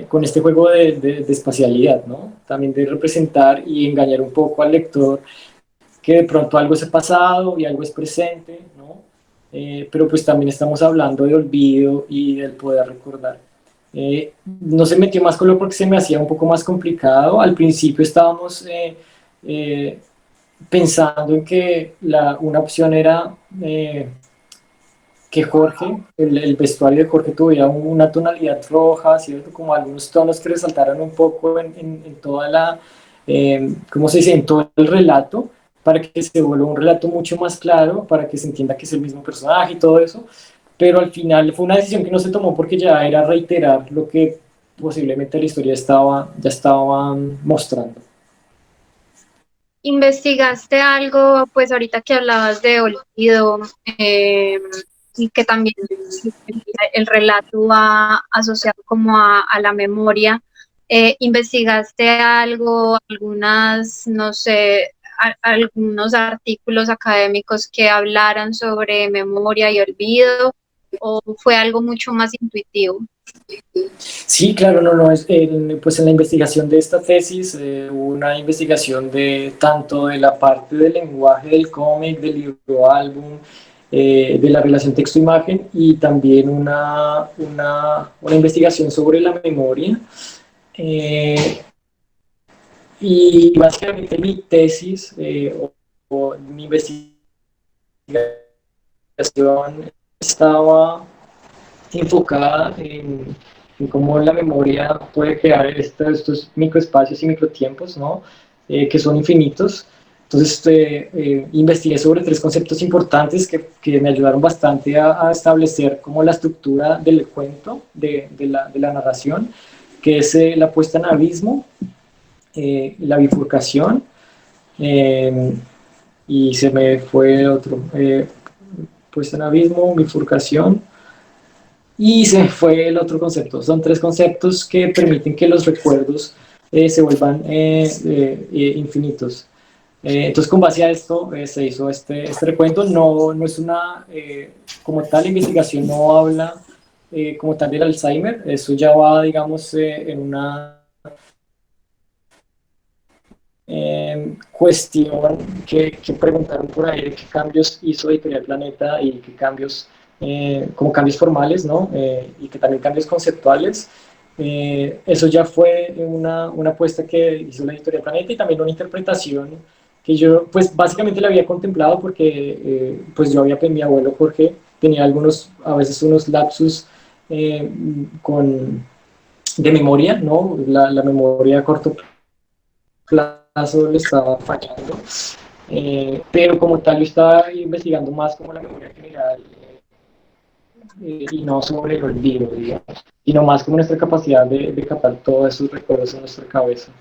con este juego de espacialidad, ¿no? También de representar y engañar un poco al lector que de pronto algo es pasado y algo es presente, ¿no? Pero pues también estamos hablando de olvido y del poder recordar. No se metió más color porque se me hacía un poco más complicado. Al principio estábamos pensando en que una opción era que Jorge, el vestuario de Jorge tuviera una tonalidad roja, ¿cierto? Como algunos tonos que resaltaran un poco en toda ¿cómo se dice? En todo el relato, para que se vuelva un relato mucho más claro, para que se entienda que es el mismo personaje y todo eso. Pero al final fue una decisión que no se tomó porque ya era reiterar lo que posiblemente la historia ya estaba mostrando. ¿Investigaste algo, pues ahorita que hablabas de olvido y que también el relato va asociado como a la memoria? ¿Investigaste algo, no sé, algunos artículos académicos que hablaran sobre memoria y olvido o fue algo mucho más intuitivo? Sí, claro, no, pues en la investigación de esta tesis hubo una investigación de tanto de la parte del lenguaje del cómic, del libro álbum, de la relación texto-imagen, y también una investigación sobre la memoria. Y básicamente mi tesis o mi investigación estaba enfocada en cómo la memoria puede crear estos microespacios y microtiempos, ¿no? Que son infinitos. Entonces, investigué sobre tres conceptos importantes que me ayudaron bastante a establecer como la estructura del cuento, de la narración, que es la puesta en abismo, la bifurcación, y se me fue otro, puesta en abismo, bifurcación, y se fue el otro concepto. Son tres conceptos que permiten que los recuerdos se vuelvan infinitos. Entonces, con base a esto, se hizo este recuento. No es como tal, la investigación no habla como tal del Alzheimer. Eso ya va, digamos, en una cuestión que preguntaron por ahí de qué cambios hizo Editorial Planeta y qué cambios, como cambios formales, ¿no? Y que también cambios conceptuales. Eso ya fue una apuesta que hizo la Editorial Planeta, y también una interpretación que yo, pues básicamente la había contemplado porque pues yo mi abuelo Jorge tenía a veces unos lapsus de memoria, ¿no? La memoria a corto plazo le estaba fallando. pero como tal yo estaba investigando más como la memoria general y no sobre el olvido, digamos, sino más como nuestra capacidad de captar todos esos recuerdos en nuestra cabeza.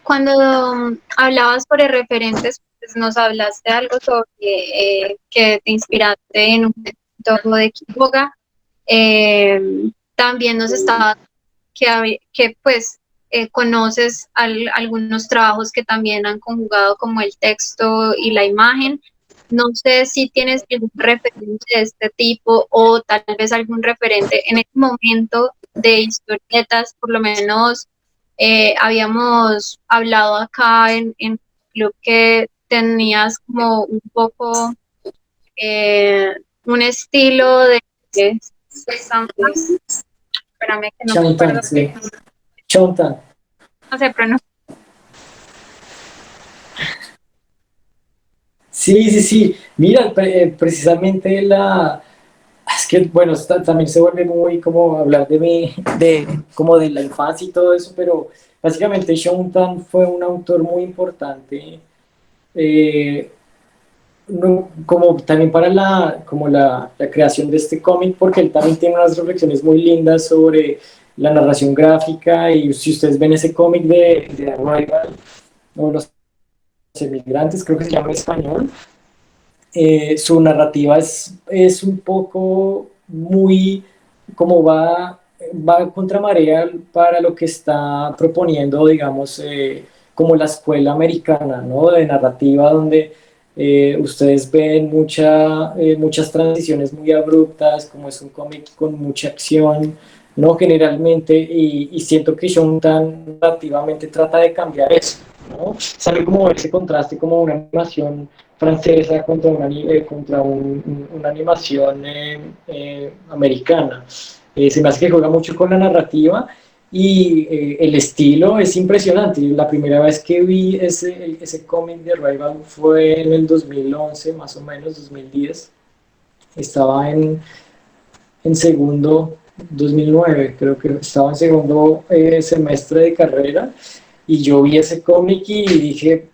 Cuando hablabas sobre referentes, pues nos hablaste algo sobre que te inspiraste en un texto de Quiroga. También nos estaba que pues conoces algunos trabajos que también han conjugado como el texto y la imagen. No sé si tienes algún referente de este tipo o tal vez algún referente en este momento de historietas, por lo menos habíamos hablado acá en el club que tenías como un poco un estilo de espérame que no me acuerdo. Chontan, sí. Chontan. No sé, pero no. Sí, sí, sí. Mira, precisamente es que, bueno, también se vuelve muy como hablar como de la infancia y todo eso, pero básicamente Shontan fue un autor muy importante, eh, como también para como la creación de este cómic, porque él también tiene unas reflexiones muy lindas sobre la narración gráfica, y si ustedes ven ese cómic de Arrival, o Los Emigrantes, creo que se llama en español, su narrativa es un poco muy como va contra marea para lo que está proponiendo, digamos, como la escuela americana, ¿no? De narrativa, donde ustedes ven muchas transiciones muy abruptas, como es un cómic con mucha acción, ¿no? Generalmente, y siento que Shontan narrativamente trata de cambiar eso, ¿no? Sale como ese contraste, como una animación francesa contra una animación americana. Se me hace que juega mucho con la narrativa, y el estilo es impresionante. La primera vez que vi ese cómic de Rival fue en el 2011, más o menos, 2010. Estaba en segundo, 2009, creo que estaba en segundo semestre de carrera, y yo vi ese cómic y dije,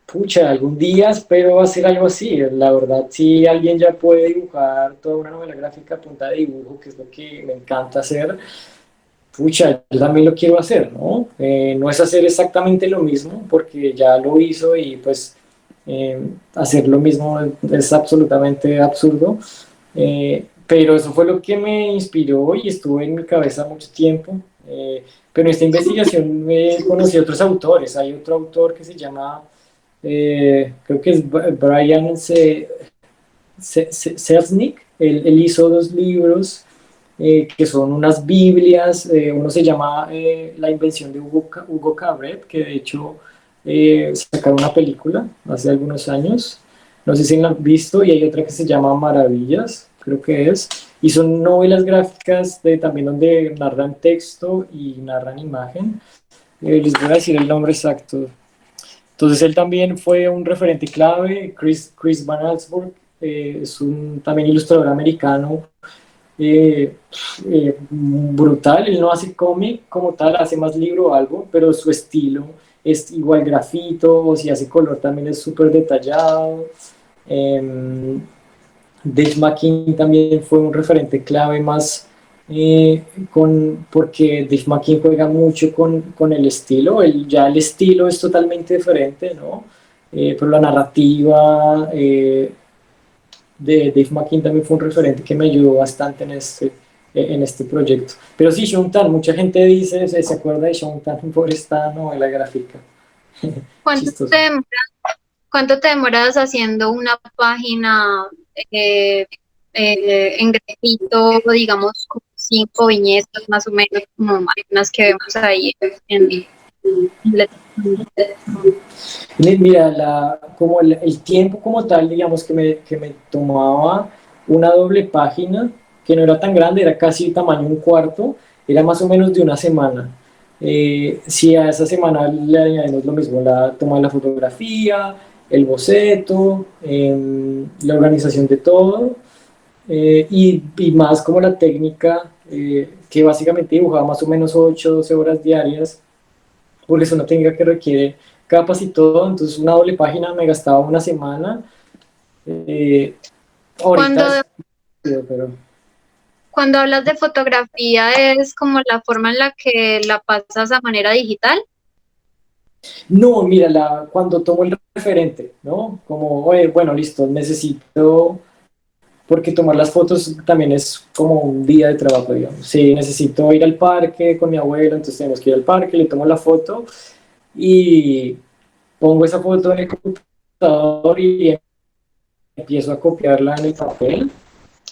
pucha, algún día espero hacer algo así. La verdad, si alguien ya puede dibujar toda una novela gráfica a punta de dibujo, que es lo que me encanta hacer, pucha, yo también lo quiero hacer, ¿no? No es hacer exactamente lo mismo, porque ya lo hizo, y pues hacer lo mismo es absolutamente absurdo. Pero eso fue lo que me inspiró y estuvo en mi cabeza mucho tiempo. Pero en esta investigación conocí a otros autores. Hay otro autor que se llama, creo que es Brian Selznick. Él hizo dos libros que son unas Biblias. Uno se llama La invención de Hugo Cabret, que de hecho sacaron una película hace algunos años. No sé si la han visto, y hay otra que se llama Maravillas, creo que es. Y son novelas gráficas también donde narran texto y narran imagen. Les voy a decir el nombre exacto. Entonces él también fue un referente clave. Chris Van Allsburg es un también ilustrador americano eh, brutal. Él no hace cómic como tal, hace más libro o algo, pero su estilo es igual grafito, o si hace color también es súper detallado. Eh, Dave McKean también fue un referente clave más porque Dave McKean juega mucho con el estilo. Ya el estilo es totalmente diferente, ¿no? Pero la narrativa de Dave McKean también fue un referente que me ayudó bastante en este proyecto. Pero sí, Shontan, mucha gente dice, se acuerda de Shontan por esta novela gráfica. ¿Cuánto Chistoso. te demoras, cuánto te demoras haciendo una página eh, en grafito, digamos, como 5 viñetas más o menos, como algunas que vemos ahí en la- Mira, como el tiempo como tal, digamos, que me tomaba una doble página, que no era tan grande, era casi tamaño un cuarto, era más o menos de una semana. Si a esa semana le añadimos lo mismo, la toma de la fotografía, el boceto, la organización de todo, y más como la técnica, que básicamente dibujaba más o menos 8 12 horas diarias, porque es una técnica que requiere capas y todo, entonces una doble página me gastaba una semana. Cuando, Ahorita pero cuando hablas de fotografía, ¿es como la forma en la que la pasas a manera digital? no, mira, cuando tomo el referente, ¿no? Como, oye, bueno, listo, necesito, porque tomar las fotos también es como un día de trabajo, digamos. Sí, necesito ir al parque con mi abuelo, entonces tenemos que ir al parque, le tomo la foto y pongo esa foto en el computador y empiezo a copiarla en el papel.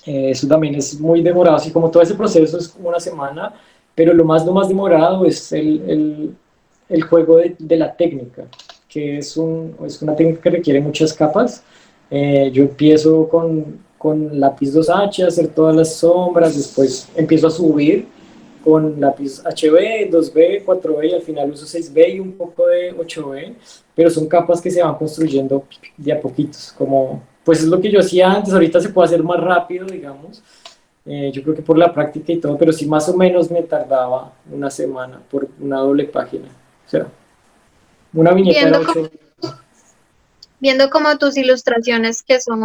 Eso también es muy demorado, así como todo ese proceso es como una semana, pero lo más demorado es el juego de la técnica, que es una técnica que requiere muchas capas. Yo empiezo con lápiz 2H a hacer todas las sombras, después empiezo a subir con lápiz HB, 2B, 4B y al final uso 6B y un poco de 8B, pero son capas que se van construyendo de a poquitos, como pues es lo que yo hacía antes, ahorita se puede hacer más rápido, digamos, yo creo que por la práctica y todo, pero sí más o menos me tardaba una semana por una doble página, o sea, una viñeta era Viendo 8. viendo como tus ilustraciones que son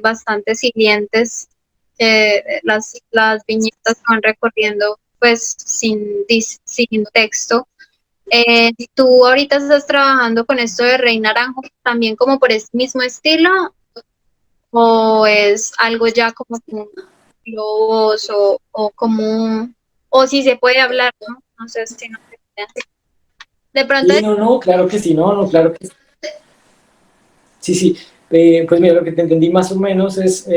bastante siguientes, las viñetas que van recorriendo pues sin texto. ¿Tú ahorita estás trabajando con esto de Rey Naranjo también como por ese mismo estilo o es algo ya como con globos o como o si se puede hablar, ¿no? No sé si no de pronto Sí, no, no, claro que sí, no, no, claro que sí. Sí, sí. Pues mira, lo que te entendí más o menos es,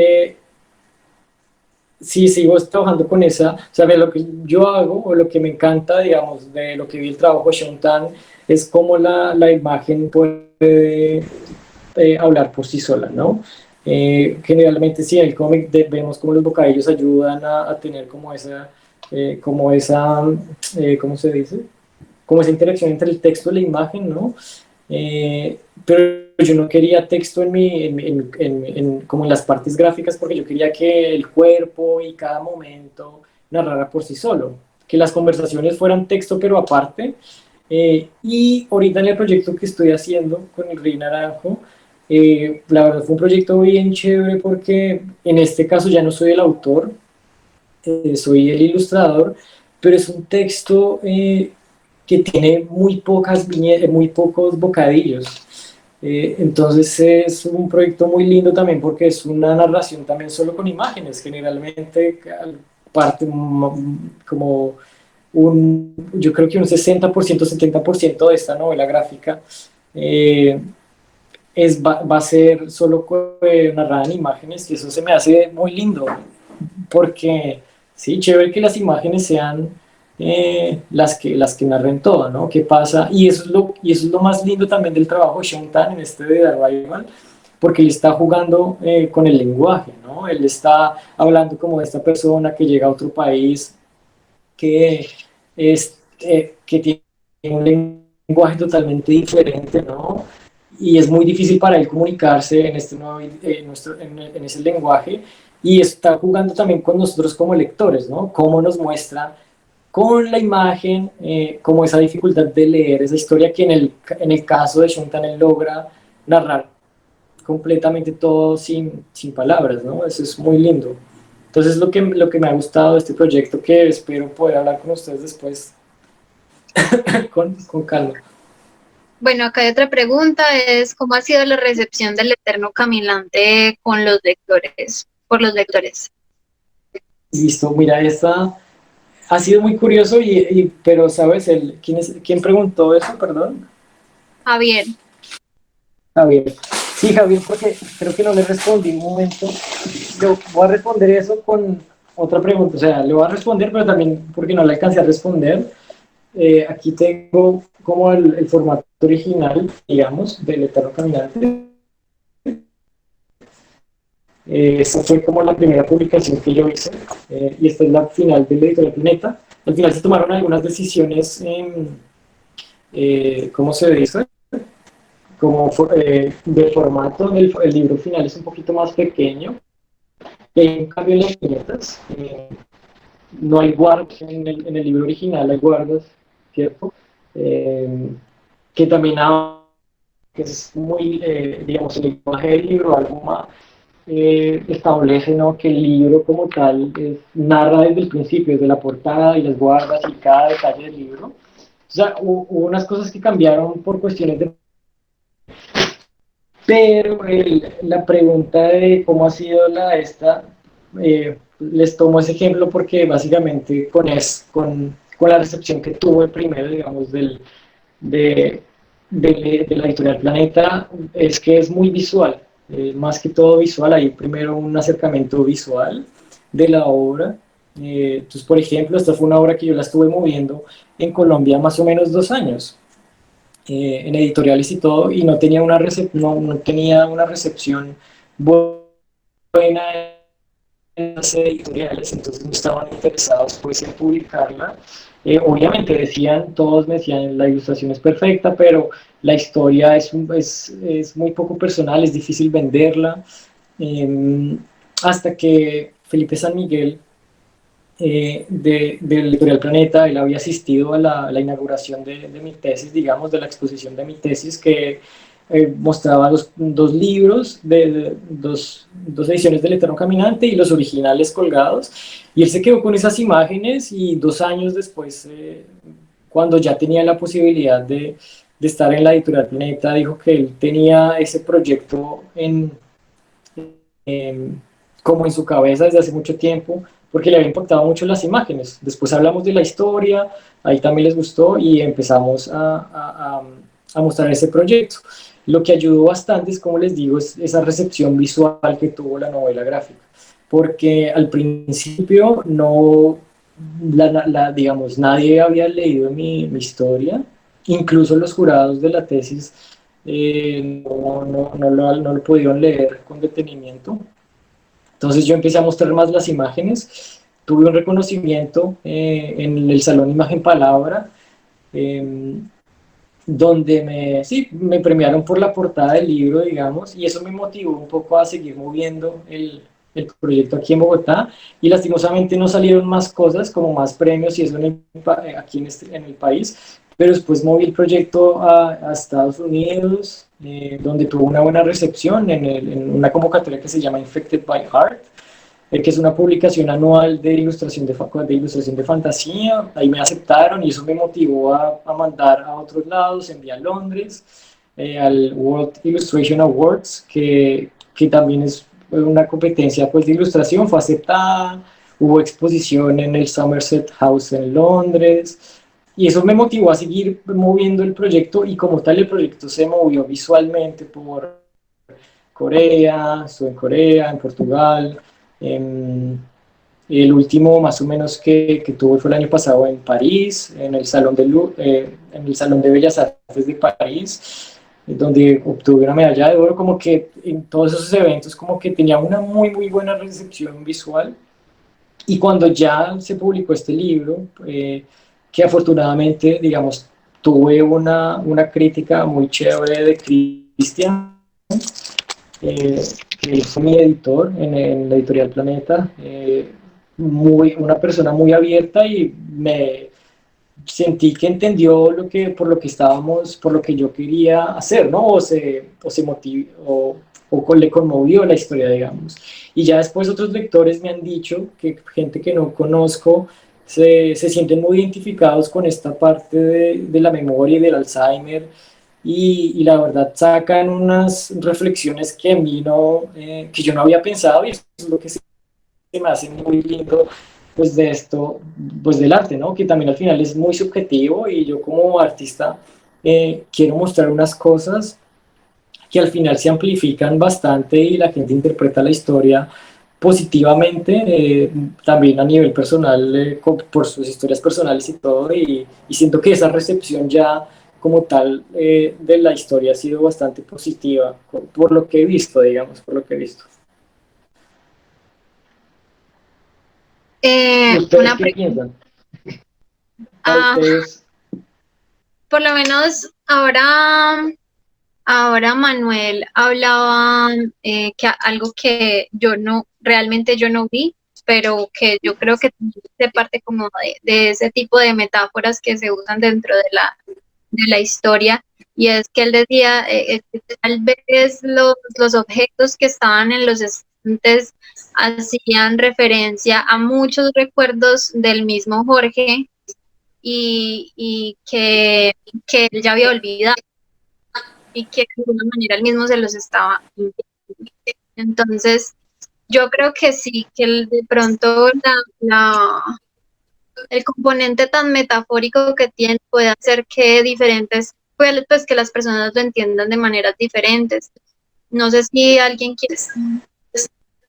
sí, sigo trabajando con esa, o sea, lo que yo hago o lo que me encanta, digamos, de lo que vi el trabajo de Sean Tan, es cómo la imagen puede hablar por sí sola, ¿no? Generalmente sí, en el cómic vemos cómo los bocadillos ayudan a tener como esa, ¿cómo se dice? Como esa interacción entre el texto y la imagen, ¿no? Pero yo no quería texto como en las partes gráficas porque yo quería que el cuerpo y cada momento narrara por sí solo, que las conversaciones fueran texto pero aparte. Y ahorita en el proyecto que estoy haciendo con el Rey Naranjo, la verdad fue un proyecto bien chévere porque en este caso ya no soy el autor, soy el ilustrador, pero es un texto que tiene muy pocas viñetas, muy pocos bocadillos. Entonces es un proyecto muy lindo también porque es una narración también solo con imágenes, generalmente parte como yo creo que un 60%, 70% de esta novela gráfica eh, va a ser solo narrada en imágenes y eso se me hace muy lindo porque sí, chévere que las imágenes sean las que narren todo, ¿no? ¿Qué pasa? Y eso es lo más lindo también del trabajo de Sean Tan en este de Arrival, porque él está jugando con el lenguaje, ¿no? Él está hablando como de esta persona que llega a otro país, que tiene un lenguaje totalmente diferente, ¿no? Y es muy difícil para él comunicarse en, este nuevo, en ese lenguaje y está jugando también con nosotros como lectores, ¿no? Cómo nos muestra con la imagen, como esa dificultad de leer esa historia que en el caso de Shuntan él logra narrar completamente todo sin palabras, ¿no? Eso es muy lindo. Entonces lo que me ha gustado de este proyecto que espero poder hablar con ustedes después con calma. bueno, acá hay otra pregunta, es ¿cómo ha sido la recepción del Eterno Caminante con los lectores, por los lectores? Listo, mira, esta ha sido muy curioso, pero ¿sabes? ¿Quién preguntó eso, perdón? Javier, Javier. Sí, Javier, porque creo que no le respondí un momento. Yo voy a responder eso con otra pregunta, o sea, le voy a responder, pero también porque no le alcancé a responder. Aquí tengo como el formato original, digamos, del Eterno Caminante. Esta fue como la primera publicación que yo hice y esta es la final del Editorial Planeta. Al final se tomaron algunas decisiones, ¿cómo se dice? Como de formato, el libro final es un poquito más pequeño y hay un cambio en las viñetas. No hay guardas en el libro original, hay guardas, ¿cierto? Eh, que también que es muy, digamos, el lenguaje del libro, algo más, establece, ¿no?, que el libro como tal narra desde el principio, desde la portada y las guardas y cada detalle del libro. O sea, hubo unas cosas que cambiaron por cuestiones de... Pero la pregunta de cómo ha sido les tomo ese ejemplo porque básicamente con la recepción que tuvo el primero, digamos, de, de la editorial Planeta, es que es muy visual, más que todo visual. Hay primero un acercamiento visual de la obra. Entonces, por ejemplo, esta fue una obra que yo la estuve moviendo en Colombia más o menos 2 años, en editoriales y todo, y no tenía no tenía una recepción buena en las editoriales, entonces no estaban interesados pues en publicarla. Obviamente todos me decían la ilustración es perfecta, pero la historia es muy poco personal, es difícil venderla. Eh, Hasta que Felipe San Miguel, del Editorial Planeta, él había asistido a la inauguración de mi tesis, digamos, de la exposición de mi tesis, que mostraba dos libros, dos ediciones del Eterno Caminante y los originales colgados, y él se quedó con esas imágenes y 2 años después, cuando ya tenía la posibilidad de estar en la Editorial Planeta, dijo que él tenía ese proyecto en, como en su cabeza desde hace mucho tiempo, porque le había impactado mucho las imágenes. Después hablamos de la historia, ahí también les gustó y empezamos a mostrar ese proyecto. Lo que ayudó bastante es, como les digo, es esa recepción visual que tuvo la novela gráfica, porque al principio no, digamos, nadie había leído mi historia, incluso los jurados de la tesis no lo pudieron leer con detenimiento. Entonces yo empecé a mostrar más las imágenes, tuve un reconocimiento en el Salón Imagen Palabra, eh, donde sí, me premiaron por la portada del libro, digamos, y eso me motivó un poco a seguir moviendo el proyecto aquí en Bogotá, y lastimosamente no salieron más cosas, como más premios y eso aquí en el país, pero después moví el proyecto a Estados Unidos, donde tuvo una buena recepción en una convocatoria que se llama Infected by Heart, que es una publicación anual de ilustración de fantasía. Ahí me aceptaron y eso me motivó a mandar a otros lados. Envié a Londres, al World Illustration Awards, que también es una competencia pues, de ilustración, fue aceptada. Hubo exposición en el Somerset House en Londres. Y eso me motivó a seguir moviendo el proyecto, y como tal el proyecto se movió visualmente por Corea, estuve en Corea, en Portugal. El último más o menos que tuve fue el año pasado en París, en el Salón de Bellas Artes de París, donde obtuve una medalla de oro. Como que en todos esos eventos como que tenía una muy muy buena recepción visual, y cuando ya se publicó este libro, que afortunadamente, digamos, tuve una crítica muy chévere de Cristian, eh, que fue mi editor en la editorial Planeta, una persona muy abierta, y me sentí que entendió por lo que estábamos, por lo que yo quería hacer, ¿no? O se motivó, le conmovió la historia, digamos. Y ya después otros lectores me han dicho, que gente que no conozco, se sienten muy identificados con esta parte de la memoria y del Alzheimer, y la verdad sacan unas reflexiones que a mí no, que yo no había pensado, y eso es lo que se me hace muy lindo pues de esto, pues del arte, ¿no? Que también al final es muy subjetivo, y yo como artista quiero mostrar unas cosas que al final se amplifican bastante y la gente interpreta la historia positivamente, también a nivel personal, por sus historias personales y todo, y siento que esa recepción ya como tal de la historia ha sido bastante positiva, por lo que he visto, digamos, por lo que he visto. ¿Ustedes Una qué piensan? Para ah, ustedes, por lo menos ahora Manuel hablaba que algo que yo no, realmente yo no vi, pero que yo creo que de parte como de ese tipo de metáforas que se usan dentro de la historia, y es que él decía que tal vez los objetos que estaban en los estantes hacían referencia a muchos recuerdos del mismo Jorge y que él ya había olvidado y que de alguna manera él mismo se los estaba enviando. Entonces, yo creo que sí, que de pronto el componente tan metafórico que tiene puede hacer que pues que las personas lo entiendan de maneras diferentes. No sé si alguien quiere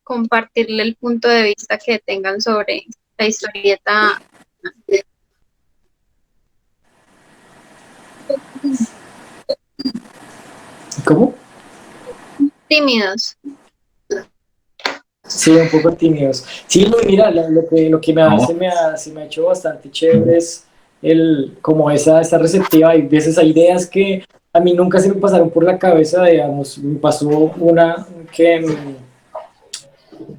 compartirle el punto de vista que tengan sobre la historieta. ¿Cómo? Tímidos. Sí, un poco tímidos. Sí, no, mira, lo que se me ha hecho bastante chévere es como esa receptiva. Hay veces hay ideas que a mí nunca se me pasaron por la cabeza, digamos, me pasó una que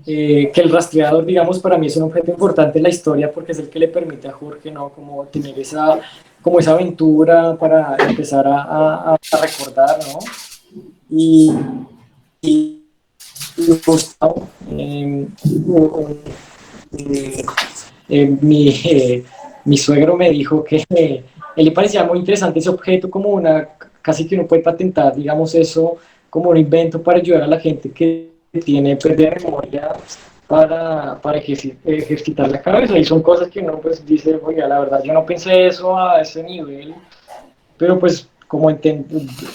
el rastreador, digamos, para mí es un objeto importante en la historia porque es el que le permite a Jorge, ¿no? Como tener como esa aventura para empezar a recordar, ¿no? Y Gustavo, mi suegro me dijo que él le parecía muy interesante ese objeto como casi que uno puede patentar, digamos eso, como un invento para ayudar a la gente que tiene pérdida de memoria para ejercitar la cabeza. Y son cosas que uno pues dice, oiga, la verdad yo no pensé eso a ese nivel, pero pues como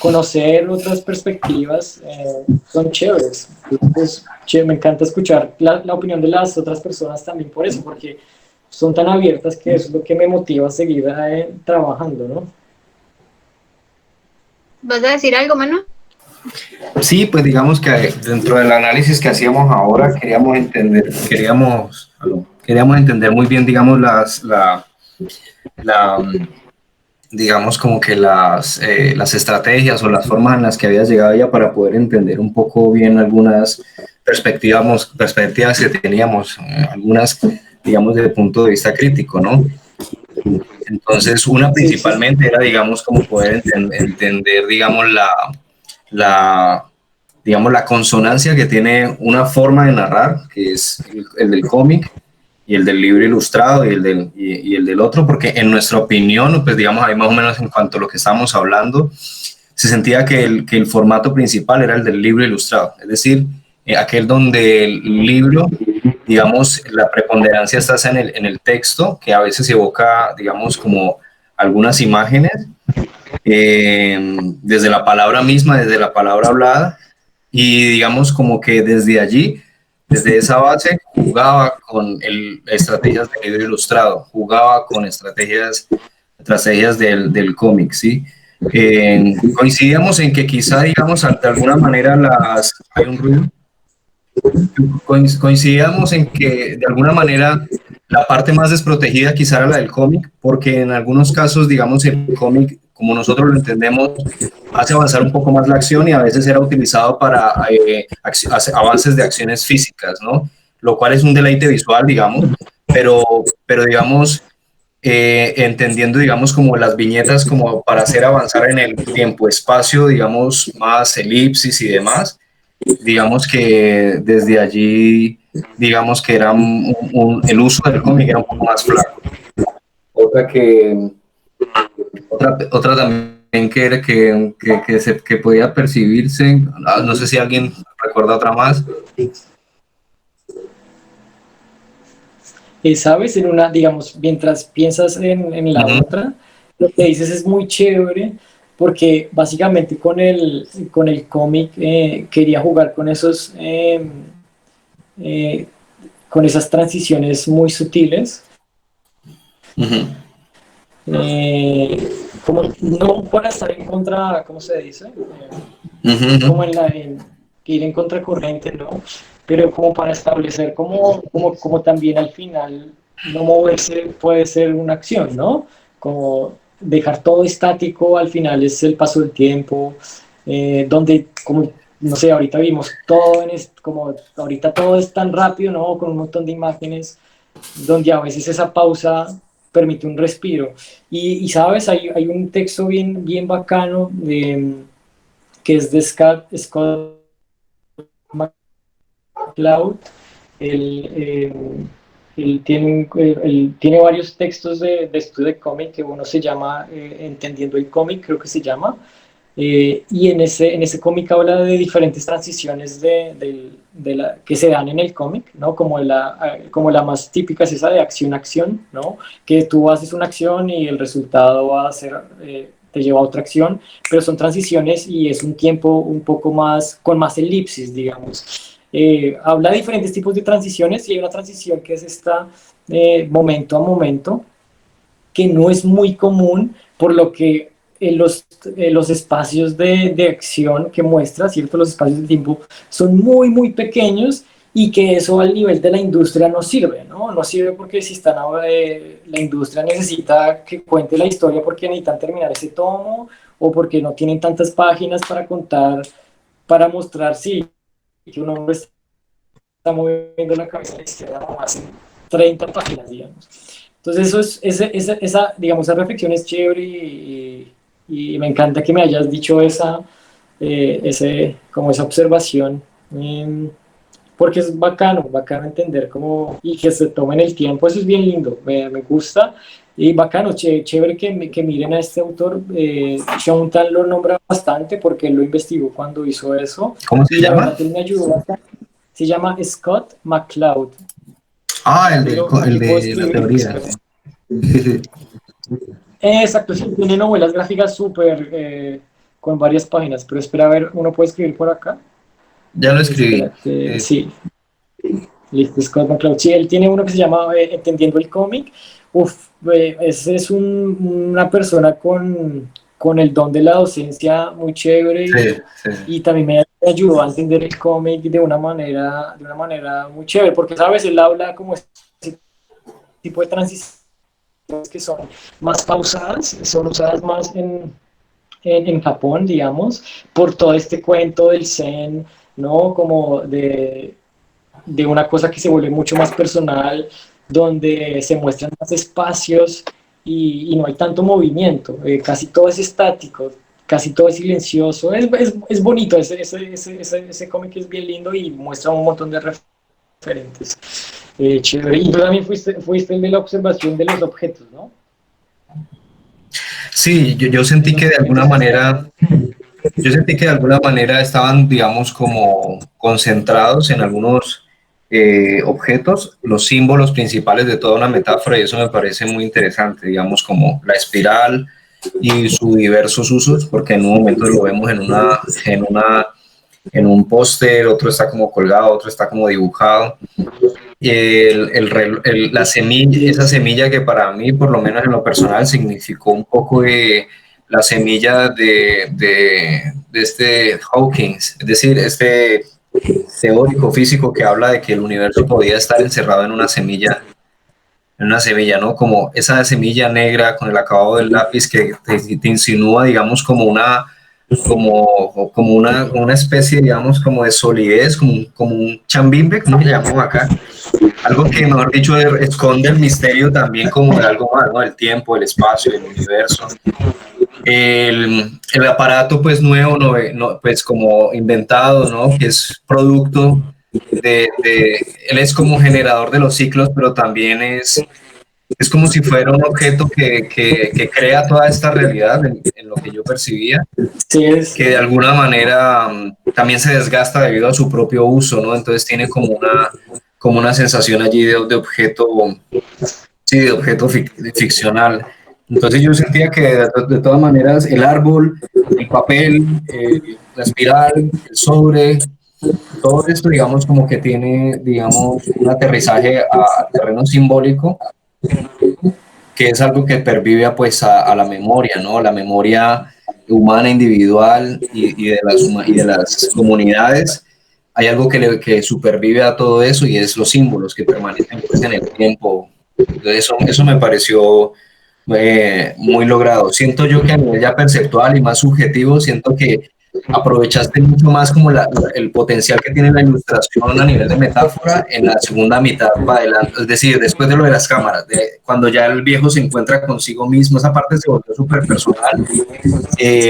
conocer otras perspectivas son chéveres. Entonces, me encanta escuchar la opinión de las otras personas también por eso, porque son tan abiertas que eso es lo que me motiva a seguir trabajando, ¿no? ¿Vas a decir algo, Manu? Sí, pues digamos que dentro del análisis que hacíamos ahora queríamos entender muy bien, digamos, digamos como que las estrategias o las formas en las que habías llegado ya para poder entender un poco bien algunas perspectivas que teníamos, algunas, digamos, desde el punto de vista crítico, ¿no? Entonces, una principalmente era, digamos, como poder entender, digamos, digamos, la consonancia que tiene una forma de narrar, que es el del cómic, y el del libro ilustrado y el del otro, porque en nuestra opinión, pues digamos ahí más o menos en cuanto a lo que estábamos hablando, se sentía que el formato principal era el del libro ilustrado, es decir, aquel donde el libro, digamos, la preponderancia está en el texto, que a veces evoca, digamos, como algunas imágenes, desde la palabra misma, desde la palabra hablada, y digamos como que desde allí, desde esa base, jugaba con estrategias de libro ilustrado, jugaba con estrategias del cómic, ¿sí? Coincidíamos en que quizá, digamos, de alguna manera hay un ruido. Coincidíamos en que de alguna manera la parte más desprotegida quizá era la del cómic, porque en algunos casos, digamos, el cómic, como nosotros lo entendemos, hace avanzar un poco más la acción y a veces era utilizado para avances de acciones físicas, ¿no? Lo cual es un deleite visual, digamos, pero digamos, entendiendo, digamos, como las viñetas como para hacer avanzar en el tiempo-espacio, digamos, más elipsis y demás, digamos que desde allí, digamos que era el uso del cómic era un poco más flaco. Otra también que podía percibirse, no sé si alguien recuerda otra más. ¿Sabes? Digamos, mientras piensas en la otra, lo que dices es muy chévere porque básicamente con el cómic quería jugar con con esas transiciones muy sutiles. Como no para estar en contra, ¿cómo se dice? Como ir en contracorriente, ¿no? Pero como para establecer como también al final no moverse puede ser una acción, ¿no? Como dejar todo estático al final es el paso del tiempo, donde como, no sé, ahorita vimos todo como ahorita todo es tan rápido, ¿no? Con un montón de imágenes, donde a veces esa pausa permite un respiro. Y sabes, hay un texto bien bacano que es de Scott McCloud. Él, eh, él tiene varios textos de estudio de cómic, que uno se llama Entendiendo el cómic, creo que se llama. Y en ese cómic habla de diferentes transiciones que se dan en el cómic, ¿no? Como la más típica es esa de acción a acción, ¿no? Que tú haces una acción y el resultado va a ser, te lleva a otra acción, pero son transiciones y es un tiempo un poco más, con más elipsis, digamos. Habla de diferentes tipos de transiciones y hay una transición que es esta momento a momento, que no es muy común, por lo que los espacios de acción que muestra, ¿cierto? Los espacios de tiempo son muy pequeños y que eso al nivel de la industria no sirve, ¿no? No sirve porque si están ahora, la industria necesita que cuente la historia porque necesitan terminar ese tomo o porque no tienen tantas páginas para contar, para mostrar, sí, que un hombre está moviendo la cabeza a la izquierda nomás en 30 páginas, digamos. Entonces digamos, esa reflexión es chévere y me encanta que me hayas dicho como esa observación, porque es bacano entender cómo, y que se tomen el tiempo, eso es bien lindo, me gusta, y bacano, chévere que miren a este autor. Shontan lo nombra bastante porque él lo investigó cuando hizo eso, ¿Cómo se y la llama? verdad él me ayudó bastante. Se llama Scott McCloud. Ah, el Aquí puedo de la escribir. teoría. Exacto, sí, tiene novelas gráficas súper, con varias páginas, pero espera a ver, uno puede escribir por acá. Ya lo escribí. Espérate, sí, listo, Scott McCloud. Sí, él tiene uno que se llama Entendiendo el cómic. Uf, ese es una persona con el don de la docencia muy chévere Sí, sí. y también me ayudó a entender el cómic de una manera muy chévere, porque, ¿sabes? Él habla como ese tipo de transiciones que son más pausadas, son usadas más en Japón, digamos, por todo este cuento del Zen, ¿no? Como de una cosa que se vuelve mucho más personal, donde se muestran más espacios y no hay tanto movimiento, casi todo es estático, casi todo es silencioso, es bonito, ese cómic es bien lindo y muestra un montón de referentes. Chévere. Y tú también fuiste el de la observación de los objetos, ¿no? Sí, yo sentí que de alguna manera, estaban, digamos, como concentrados en algunos objetos, los símbolos principales de toda una metáfora, y eso me parece muy interesante, digamos, como la espiral y sus diversos usos, porque en un momento lo vemos en un póster, otro está como colgado, otro está como dibujado. La semilla, esa semilla que para mí, por lo menos en lo personal, significó un poco de la semilla de este Hawkins, es decir, este teórico físico que habla de que el universo podía estar encerrado en una semilla, ¿no? Como esa semilla negra con el acabado del lápiz que te insinúa, digamos, como una especie, digamos, como de solidez, como un chambimbe, como le llamamos acá. Algo que, mejor dicho, esconde el misterio también como de algo más, ¿no? El tiempo, el espacio, el universo. El aparato, pues, nuevo, pues, como inventado, ¿no? Que es producto él es como generador de los ciclos, pero también es como si fuera un objeto que crea toda esta realidad en lo que yo percibía, Sí, que de alguna manera también se desgasta debido a su propio uso, ¿no? Entonces tiene como una sensación allí de objeto, sí, de objeto ficcional. Entonces yo sentía que de todas maneras el árbol, el papel, la espiral, el sobre, todo esto, digamos, como que tiene, digamos, un aterrizaje al terreno simbólico, que es algo que pervive pues a la memoria, ¿no? La memoria humana individual y de las comunidades. Hay algo que supervive a todo eso y es los símbolos que permanecen pues, en el tiempo. Entonces, eso me pareció muy logrado. Siento yo que a nivel ya perceptual y más subjetivo, siento que aprovechaste mucho más como el potencial que tiene la ilustración a nivel de metáfora en la segunda mitad para adelante, es decir, después de lo de las cámaras, cuando ya el viejo se encuentra consigo mismo, esa parte se volvió súper personal,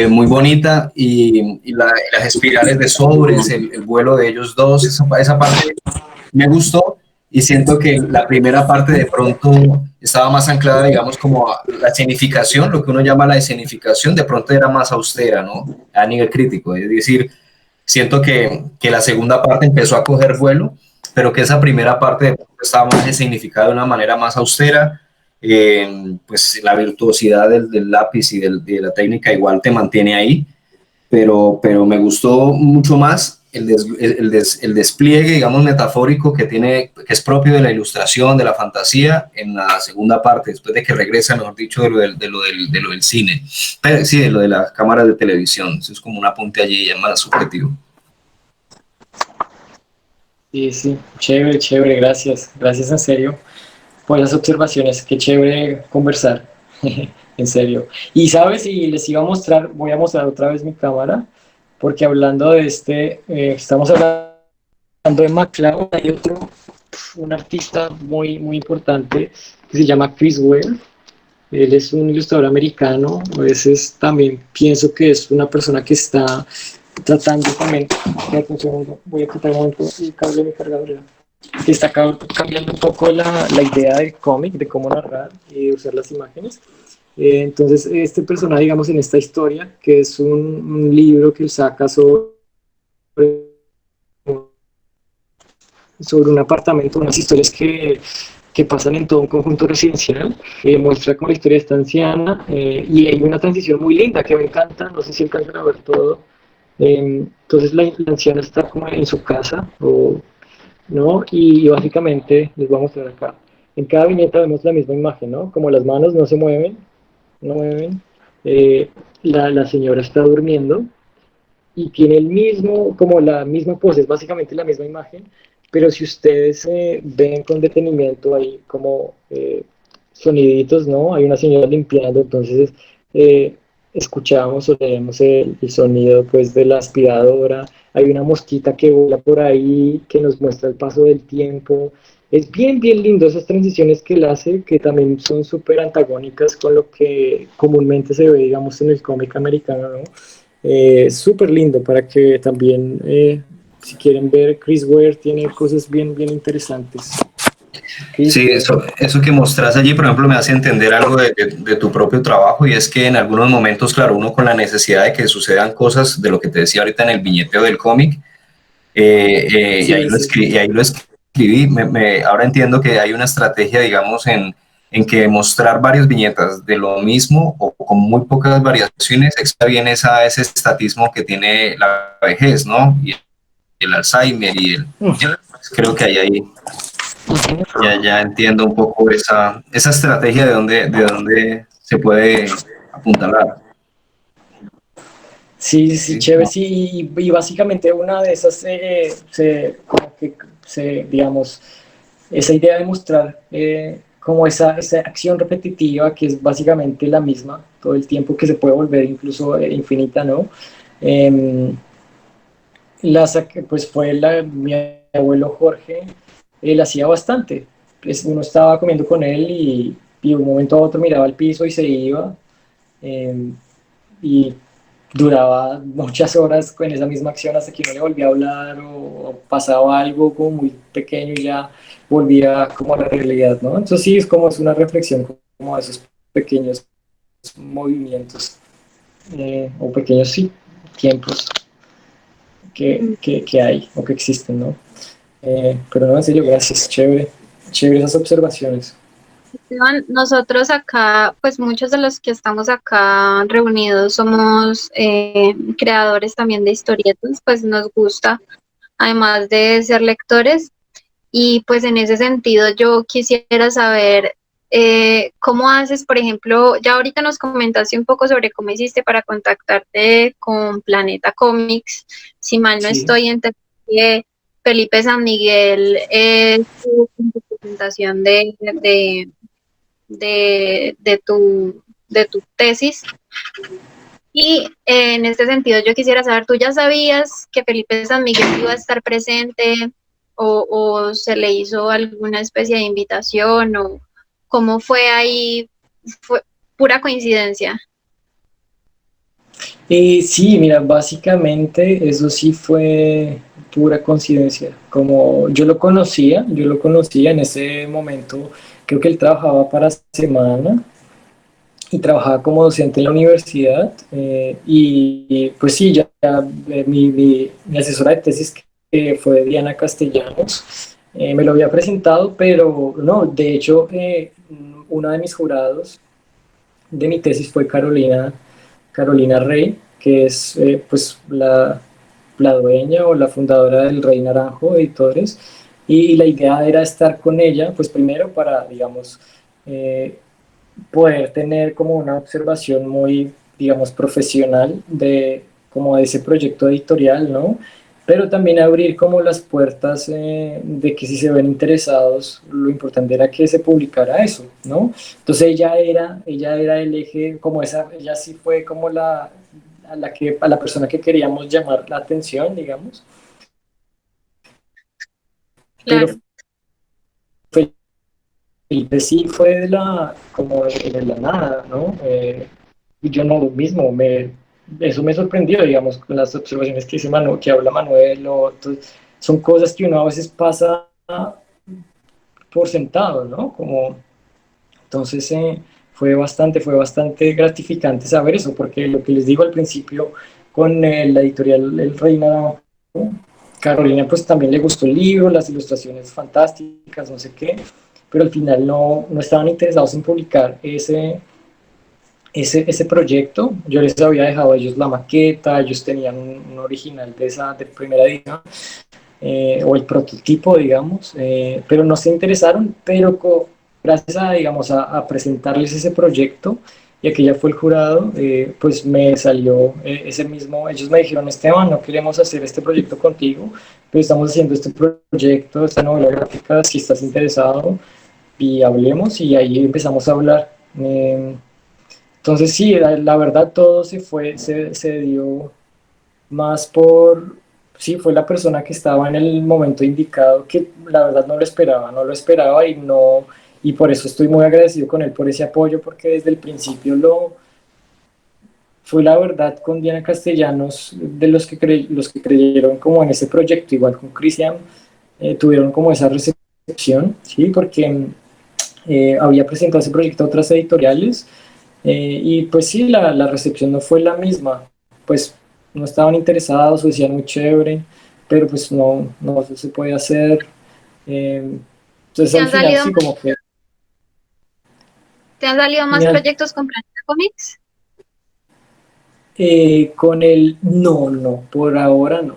muy bonita, y las espirales de sobres, el vuelo de ellos dos, esa parte me gustó, y siento que la primera parte de pronto estaba más anclada, digamos, como a la escenificación, lo que uno llama la escenificación, de pronto era más austera, ¿no? A nivel crítico, es decir, siento que la segunda parte empezó a coger vuelo, pero que esa primera parte de pronto estaba más escenificada de una manera más austera, pues la virtuosidad del lápiz y de la técnica igual te mantiene ahí, pero me gustó mucho más el despliegue, digamos, metafórico que tiene, que es propio de la ilustración, de la fantasía, en la segunda parte, después de que regresa, mejor dicho, de lo del cine. Pero, sí, de lo de las cámaras de televisión. Eso es como un apunte allí ya más subjetivo. Sí, sí, chévere, chévere, gracias, gracias en serio por las observaciones, qué chévere conversar, en serio. Y sabes, y les iba a mostrar, voy a mostrar otra vez mi cámara, porque hablando de estamos hablando de MacLeod, hay otro, un artista muy importante que se llama Chris Ware. Él es un ilustrador americano, a veces también pienso que es una persona que está tratando también, voy a quitar un momento el cable de mi cargador, que está cambiando un poco la idea del cómic, de cómo narrar y usar las imágenes. Entonces, este personaje, digamos, en esta historia, que es un libro que él saca sobre un apartamento, unas historias que pasan en todo un conjunto residencial, muestra cómo la historia está anciana, y hay una transición muy linda que me encanta, no sé si alcanzan a ver todo. Entonces la anciana está como en su casa, ¿no? Y básicamente les voy a mostrar acá. En cada viñeta vemos la misma imagen, ¿no? Como las manos no se mueven, no mueven. La señora está durmiendo y tiene el mismo, como la misma pose, es básicamente la misma imagen, pero si ustedes ven con detenimiento hay como soniditos, ¿no? Hay una señora limpiando, entonces eh, escuchamos o leemos el sonido pues de la aspiradora, hay una mosquita que vuela por ahí, que nos muestra el paso del tiempo. Es bien lindo esas transiciones que él hace, que también son súper antagónicas con lo que comúnmente se ve, digamos, en el cómic americano, ¿no? Súper lindo para que también, si quieren ver, Chris Ware tiene cosas bien interesantes. Chris Sí, Ware. eso que mostras allí, por ejemplo, me hace entender algo de tu propio trabajo, y es que en algunos momentos, claro, uno con la necesidad de que sucedan cosas, de lo que te decía ahorita en el viñeteo del cómic, Sí. y ahí lo escribí, ahora entiendo que hay una estrategia, digamos, en que mostrar varias viñetas de lo mismo o con muy pocas variaciones explica bien ese estatismo que tiene la vejez, ¿no? Y el Alzheimer creo que hay ahí. Ya entiendo un poco esa estrategia de dónde se puede apuntalar. Sí, Sí, chévere, sí, y básicamente una de esas, como que digamos, esa idea de mostrar como esa acción repetitiva que es básicamente la misma todo el tiempo, que se puede volver incluso infinita, ¿no? Em, pues mi abuelo Jorge, él hacía bastante. Pues uno estaba comiendo con él y de un momento a otro miraba al piso y se iba. em, y duraba muchas horas con esa misma acción hasta que no le volvía a hablar o pasaba algo como muy pequeño y ya volvía como a la realidad, ¿no? Entonces sí, es una reflexión como de esos pequeños movimientos, o pequeños, sí, tiempos que hay o que existen, ¿no? Pero no, en serio, gracias, chévere esas observaciones. Esteban, nosotros acá, pues muchos de los que estamos acá reunidos somos creadores también de historietas, pues nos gusta, además de ser lectores, y pues en ese sentido yo quisiera saber cómo haces, por ejemplo, ya ahorita nos comentaste un poco sobre cómo hiciste para contactarte con Planeta Comics, si mal no Sí. estoy, entendí que Felipe San Miguel estuvo en tu presentación de tu tesis. Y en este sentido yo quisiera saber, ¿tú ya sabías que Felipe San Miguel iba a estar presente o se le hizo alguna especie de invitación o cómo fue ahí? ¿Fue pura coincidencia? Sí, mira, básicamente eso sí fue pura coincidencia. Como yo lo conocía en ese momento, creo que él trabajaba para Semana y trabajaba como docente en la universidad. Pues sí, mi asesora de tesis, que fue Diana Castellanos, me lo había presentado, pero no, de hecho, una de mis jurados de mi tesis fue Carolina Rey, que es pues la dueña o la fundadora del Rey Naranjo Editores, y la idea era estar con ella, pues primero para, digamos, eh, poder tener como una observación muy, digamos, profesional de como de ese proyecto editorial, ¿no? Pero también abrir como las puertas de que si se ven interesados, lo importante era que se publicara eso, ¿no? Entonces ella era el eje, como esa, ella sí fue como a la persona que queríamos llamar la atención, digamos, pero Claro. Felipe sí fue de como de la nada, ¿no? Y yo no lo mismo, eso me sorprendió, digamos, con las observaciones que dice que habla Manuel, son cosas que uno a veces pasa por sentado, ¿no? Entonces fue bastante gratificante saber eso, porque lo que les digo al principio con la editorial El Reina, Carolina pues también le gustó el libro, las ilustraciones fantásticas, no sé qué, pero al final no estaban interesados en publicar ese proyecto. Yo les había dejado a ellos la maqueta, ellos tenían un original de esa de primera edición, o el prototipo, digamos, pero no se interesaron, pero gracias a, digamos, a presentarles ese proyecto y a que ya fue el jurado, pues me salió ese mismo, ellos me dijeron, Esteban, no queremos hacer este proyecto contigo, pero estamos haciendo este proyecto, esta novela gráfica, si estás interesado, y hablemos, y ahí empezamos a hablar. Entonces sí, la verdad todo se dio más sí, fue la persona que estaba en el momento indicado, que la verdad no lo esperaba y por eso estoy muy agradecido con él por ese apoyo, porque desde el principio fue la verdad con Diana Castellanos, de los que creyeron como en ese proyecto, igual con Cristian, tuvieron como esa recepción, ¿sí? Porque había presentado ese proyecto a otras editoriales, y pues sí, la recepción no fue la misma, pues no estaban interesados o decían muy chévere, pero pues no se puede hacer. Entonces ¿Te al han final salido, sí, como que te han salido más mira, proyectos con Planeta Comics? con el no, por ahora no,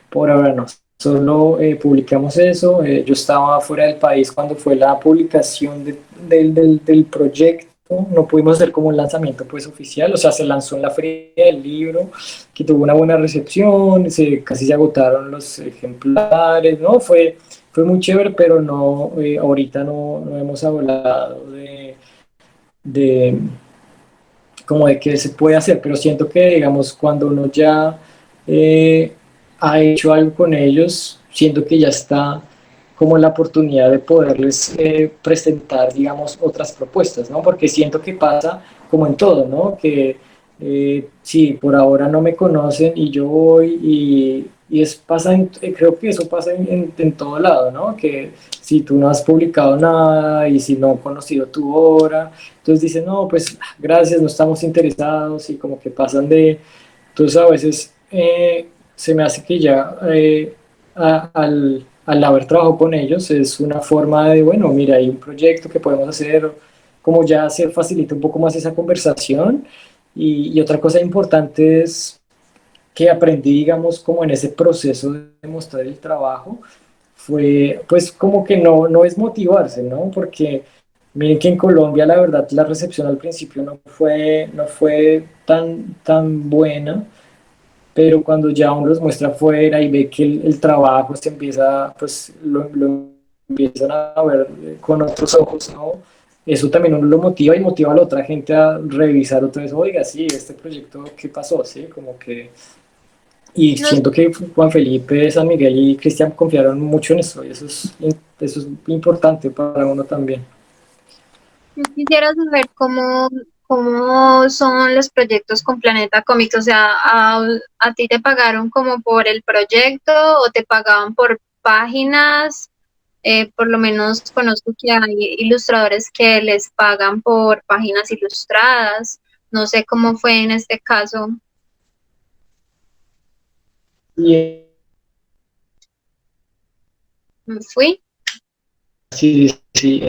por ahora no. Solo publicamos eso. Yo estaba fuera del país cuando fue la publicación del proyecto. No pudimos hacer como un lanzamiento pues oficial, o sea, se lanzó en la feria del libro, que tuvo una buena recepción, casi se agotaron los ejemplares, ¿no? Fue muy chévere, pero no, ahorita no hemos hablado de como de qué se puede hacer, pero siento que, digamos, cuando uno ya eh, ha hecho algo con ellos, siento que ya está como la oportunidad de poderles presentar, digamos, otras propuestas, ¿no? Porque siento que pasa como en todo, ¿no? Que si por ahora no me conocen y yo voy creo que eso pasa en todo lado, ¿no? Que si tú no has publicado nada y si no han conocido tu obra, entonces dicen, no, pues gracias, no estamos interesados y como que pasan entonces a veces se me hace que ya al haber trabajado con ellos es una forma de, bueno, mira, hay un proyecto que podemos hacer, como ya se facilita un poco más esa conversación. Y otra cosa importante es que aprendí, digamos, como en ese proceso de mostrar el trabajo, fue pues como que no es motivarse, ¿no? Porque miren que en Colombia la verdad la recepción al principio no fue tan buena, pero cuando ya uno los muestra afuera y ve que el trabajo pues lo empiezan a ver con otros ojos, ¿no? eso también uno lo motiva y motiva a la otra gente a revisar otra vez, oiga, sí, este proyecto, ¿qué pasó? ¿Sí? Como que, y Nos, siento que Juan Felipe, San Miguel y Cristian confiaron mucho en eso, y eso es importante para uno también. yo quisiera saber cómo son los proyectos con Planeta Comics, o sea, a ti te pagaron como por el proyecto o te pagaban por páginas. Por lo menos conozco que hay ilustradores que les pagan por páginas ilustradas. No sé cómo fue en este caso. Y Me fui. sí, sí,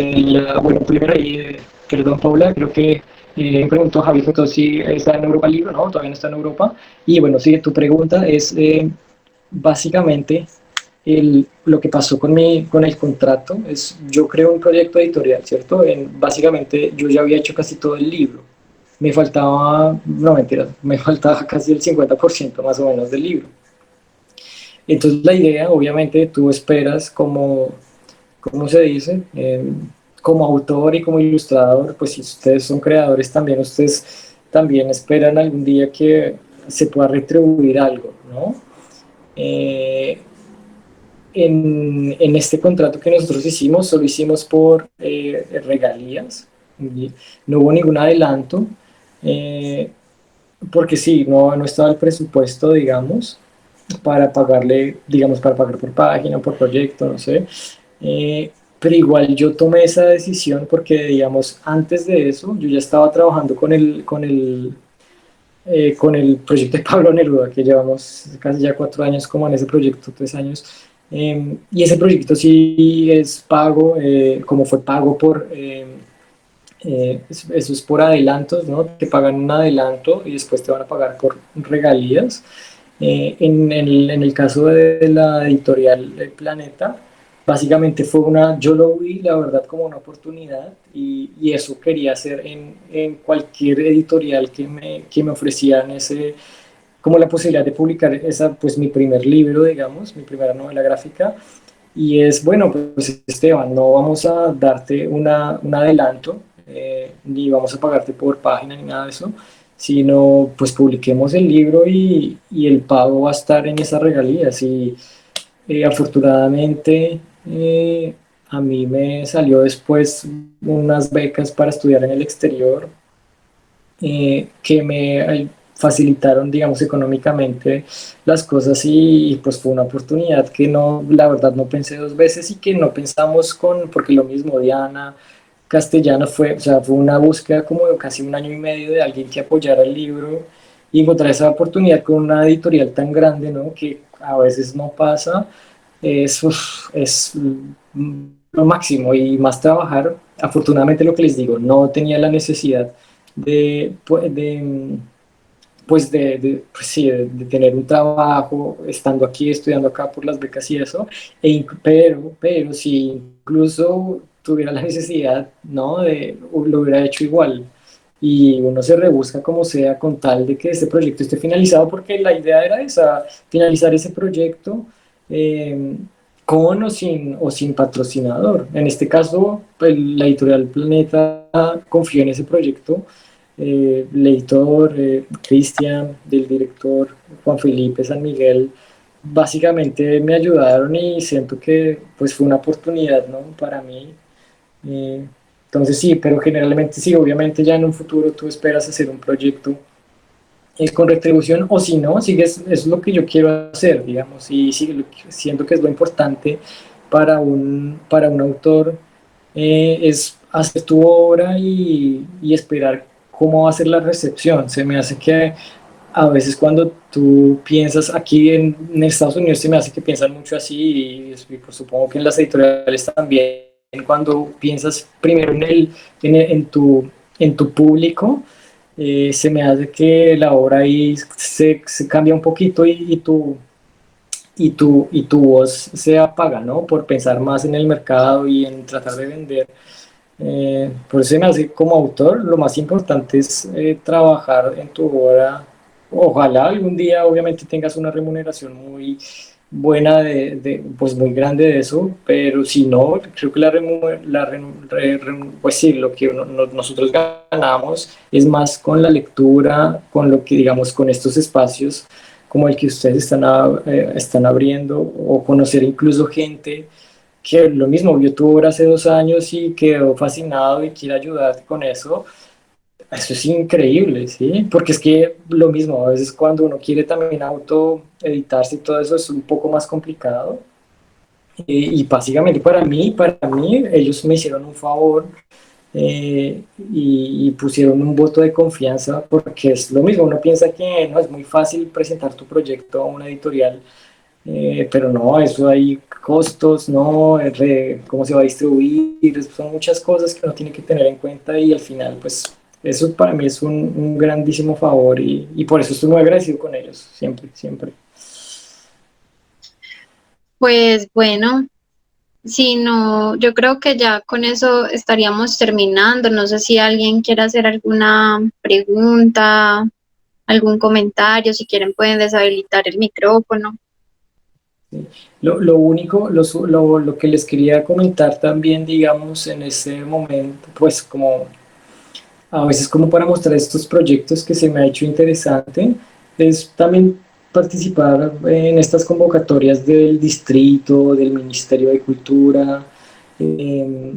bueno, primero ahí, perdón Paula, creo que me preguntó Javi Foto si está en Europa el libro, ¿no? Todavía no está en Europa. Y bueno, sí, tu pregunta es básicamente lo que pasó con el contrato, es yo creo un proyecto editorial, ¿cierto? Básicamente yo ya había hecho casi todo el libro. Me faltaba, no mentira, me faltaba casi el 50% más o menos del libro. Entonces la idea, obviamente, tú esperas como ¿cómo se dice? Como autor y como ilustrador, pues si ustedes son creadores también, ustedes también esperan algún día que se pueda retribuir algo, ¿no? Eh, en este contrato que nosotros hicimos, solo hicimos por regalías, y no hubo ningún adelanto, eh, porque sí, no estaba el presupuesto, digamos, para pagarle, digamos, para pagar por página, por proyecto, no sé. Pero igual yo tomé esa decisión porque, digamos, antes de eso yo ya estaba trabajando con el proyecto de Pablo Neruda, que llevamos casi ya 4 años como en ese proyecto, 3 años. Y ese proyecto sí es pago, como fue pago por, eso es por adelantos, ¿no? Te pagan un adelanto y después te van a pagar por regalías. En el caso de la editorial El Planeta, básicamente fue yo lo vi, la verdad, como una oportunidad y eso quería hacer en cualquier editorial que me ofrecieran como la posibilidad de publicar pues mi primer libro, digamos, mi primera novela gráfica. Y es, bueno, pues Esteban, no vamos a darte un adelanto, ni vamos a pagarte por página ni nada de eso, sino pues publiquemos el libro y el pago va a estar en esas regalías. Y afortunadamente a mí me salió después unas becas para estudiar en el exterior que me facilitaron, digamos, económicamente las cosas y pues fue una oportunidad que no, la verdad no pensé dos veces y que no pensamos porque lo mismo Diana Castellano fue, o sea, fue una búsqueda como de casi 1 año y medio de alguien que apoyara el libro y encontrar esa oportunidad con una editorial tan grande, ¿no? Que a veces no pasa, es lo máximo y más trabajar. Afortunadamente lo que les digo, no tenía la necesidad de, pu- de, pues sí, de tener un trabajo, estando aquí, estudiando acá por las becas y eso, pero si incluso tuviera la necesidad, ¿no? Lo hubiera hecho igual. Y uno se rebusca como sea con tal de que este proyecto esté finalizado, porque la idea era esa, finalizar ese proyecto eh, con o sin patrocinador. En este caso, pues, la editorial Planeta confió en ese proyecto, el editor Cristian, del director Juan Felipe San Miguel, básicamente me ayudaron y siento que pues fue una oportunidad, ¿no? Para mí. Eh, entonces sí, pero generalmente sí, obviamente ya en un futuro tú esperas hacer un proyecto con retribución o si no, sigues, es lo que yo quiero hacer, digamos, y sí, siento que es lo importante para un autor, es hacer tu obra y esperar cómo va a ser la recepción. Se me hace que a veces cuando tú piensas aquí en Estados Unidos, se me hace que piensan mucho así y pues, supongo que en las editoriales también, cuando piensas primero en tu público, se me hace que la obra ahí se cambia un poquito y tu voz se apaga, ¿no? Por pensar más en el mercado y en tratar de vender. Por eso se me hace como autor, lo más importante es trabajar en tu obra. Ojalá algún día obviamente tengas una remuneración muy, buena pues muy grande de eso, pero si no, creo que pues sí, lo que nosotros ganamos es más con la lectura, con lo que digamos, con estos espacios como el que ustedes están abriendo, o conocer incluso gente que lo mismo vio tu obra hace 2 años y quedó fascinado y quiere ayudarte con eso. Eso es increíble, ¿sí? Porque es que lo mismo, a veces cuando uno quiere también auto editarse y todo eso es un poco más complicado. Y básicamente para mí, ellos me hicieron un favor, y pusieron un voto de confianza, porque es lo mismo, uno piensa que no es muy fácil presentar tu proyecto a una editorial, pero no, eso hay costos, ¿no? Cómo se va a distribuir, son muchas cosas que uno tiene que tener en cuenta, y al final, pues, eso para mí es un grandísimo favor, y por eso estoy muy agradecido con ellos, siempre, siempre. Pues bueno, si no, yo creo que ya con eso estaríamos terminando. No sé si alguien quiere hacer alguna pregunta, algún comentario, si quieren pueden deshabilitar el micrófono. Lo único, lo que les quería comentar también, digamos, en ese momento, pues como a veces como para mostrar estos proyectos que se me ha hecho interesante, es también participar en estas convocatorias del distrito, del Ministerio de Cultura. Eh,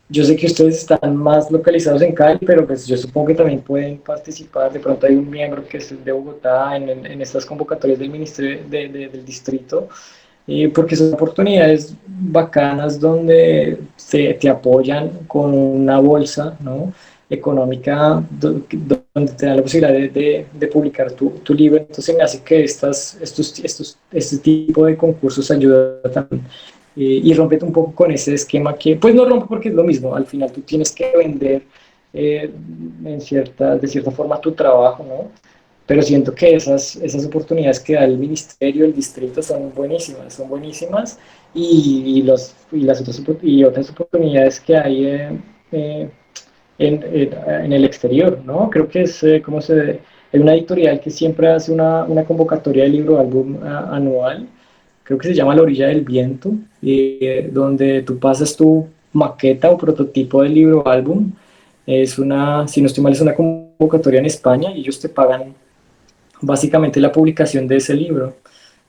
yo sé que ustedes están más localizados en Cali, pero pues yo supongo que también pueden participar. De pronto hay un miembro que es de Bogotá en estas convocatorias del Ministerio del distrito, porque son oportunidades bacanas donde te apoyan con una bolsa, ¿no? Económica, donde te da la posibilidad de publicar tu libro. Entonces me hace que este tipo de concursos ayuda también, y rompe un poco con ese esquema que, pues no rompe porque es lo mismo, al final tú tienes que vender, de cierta forma tu trabajo, ¿no? Pero siento que esas oportunidades que da el ministerio, el distrito, son buenísimas, y otras oportunidades que hay, eh, en el exterior, ¿no? Creo que hay una editorial que siempre hace una convocatoria de libro álbum anual, creo que se llama La Orilla del Viento, donde tú pasas tu maqueta o prototipo del libro álbum. Si no estoy mal, es una convocatoria en España, y ellos te pagan básicamente la publicación de ese libro.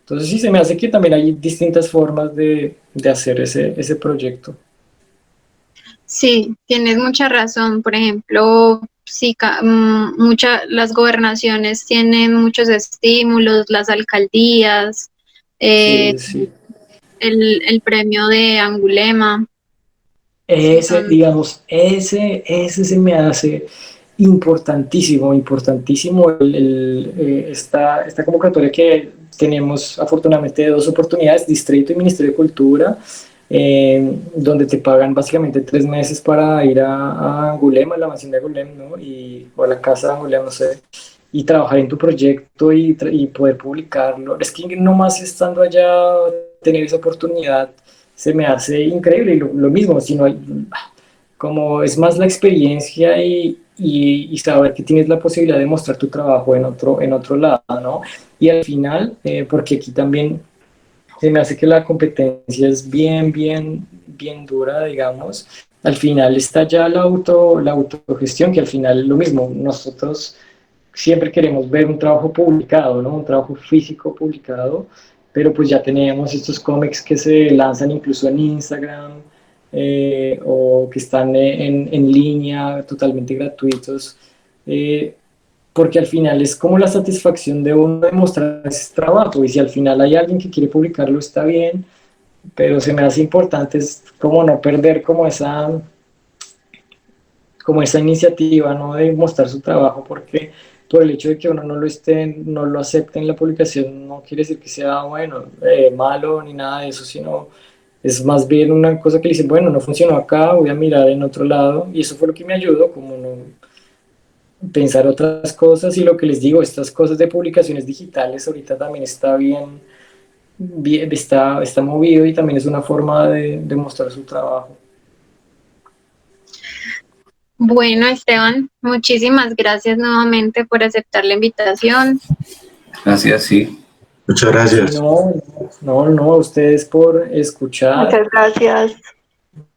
Entonces sí, se me hace que también hay distintas formas de hacer ese proyecto. Sí, tienes mucha razón. Por ejemplo, sí, las gobernaciones tienen muchos estímulos, las alcaldías, eh, Sí, sí. el premio de Angulema, sí, Digamos, ese se me hace importantísimo, importantísimo, esta convocatoria que tenemos afortunadamente de 2 oportunidades, Distrito y Ministerio de Cultura, donde te pagan básicamente 3 meses para ir a Angulema, a la mansión de Angulema, ¿no? O a la casa de Angulema, no sé, y trabajar en tu proyecto, y poder publicarlo. Es que nomás estando allá, tener esa oportunidad se me hace increíble, y lo mismo, si no hay, como es más la experiencia, y saber que tienes la posibilidad de mostrar tu trabajo en otro lado, ¿no? Y al final, porque aquí también se me hace que la competencia es bien, bien, bien dura, digamos. Al final está ya la autogestión, que al final es lo mismo. Nosotros siempre queremos ver un trabajo publicado, ¿no? Un trabajo físico publicado, pero pues ya tenemos estos cómics que se lanzan incluso en Instagram, o que están en línea, totalmente gratuitos, eh, porque al final es como la satisfacción de uno de mostrar ese trabajo, y si al final hay alguien que quiere publicarlo está bien, pero se me hace importante es como no perder como esa iniciativa, ¿no? De mostrar su trabajo, porque por el hecho de que uno no lo acepte en la publicación, no quiere decir que sea bueno, malo, ni nada de eso, sino es más bien una cosa que le dice, bueno, no funcionó acá, voy a mirar en otro lado, y eso fue lo que me ayudó, como no pensar otras cosas. Y lo que les digo, estas cosas de publicaciones digitales ahorita también está bien, bien está movido, y también es una forma de mostrar su trabajo. bueno, Esteban, muchísimas gracias nuevamente por aceptar la invitación. Gracias, sí. Muchas Sí, gracias. no, a ustedes por escuchar. Muchas gracias.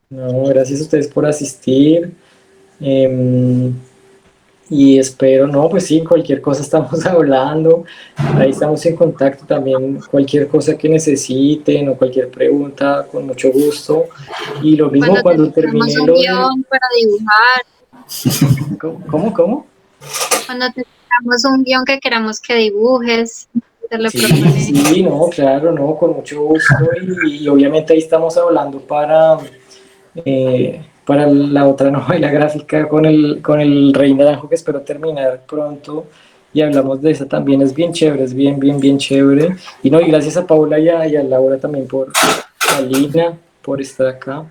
No, gracias a ustedes por asistir. em, y espero, no, pues sí, cualquier cosa estamos hablando. Ahí estamos en contacto también. Cualquier cosa que necesiten o cualquier pregunta, con mucho gusto. Y lo mismo Cuando cuando tengamos termine un lo de... guión para dibujar, ¿Cómo? cuando tengamos un guión que queramos que dibujes, te lo Sí, propone. sí, no, claro, no, con mucho gusto. Y obviamente ahí estamos hablando para la otra novela gráfica con el Rey Naranjo, que espero terminar pronto. Y hablamos de esa también, es bien chévere, es bien chévere. Y no, y gracias a Paula y a Laura también a Lina, por estar acá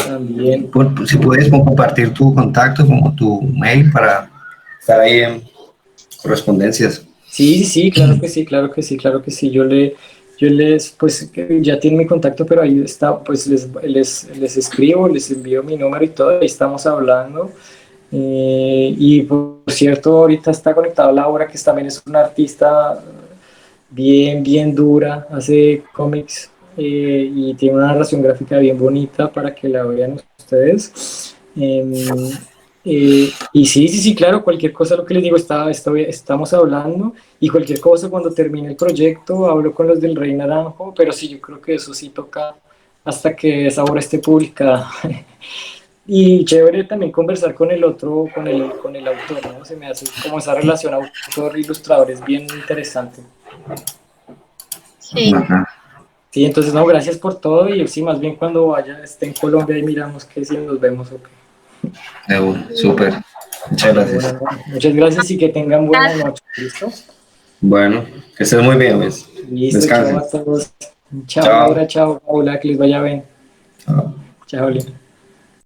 también. Si puedes compartir tu contacto, como tu mail para estar ahí en correspondencias. Sí, sí, sí, claro que sí, claro que sí, claro que sí. Yo les, pues ya tienen mi contacto, pero ahí está, pues les escribo, les envío mi número y todo, ahí estamos hablando. Y por cierto, ahorita está conectado Laura, que también es una artista bien dura, hace cómics y tiene una narración gráfica bien bonita para que la vean ustedes. Y sí, sí, sí, claro, cualquier cosa, lo que les digo, estamos hablando y cualquier cosa cuando termine el proyecto, hablo con los del Rey Naranjo, pero sí, yo creo que eso sí toca hasta que esa obra esté publicada. Y chévere también conversar con el otro, con el autor, ¿no? Se me hace como esa relación autor-ilustrador es bien interesante. Sí, Ajá. Sí, entonces no, gracias por todo y sí, más bien cuando vaya, esté en Colombia y miramos que si nos vemos o qué. Súper. Muchas De gracias. una, ¿no? Muchas gracias y que tengan buena noche, ¿listo? Bueno, que estés muy bien, pues. Listo, chao Descansen. a todos. Chao Chao. Laura, chao Paula, que les vaya bien. Chao. Chao, Lina.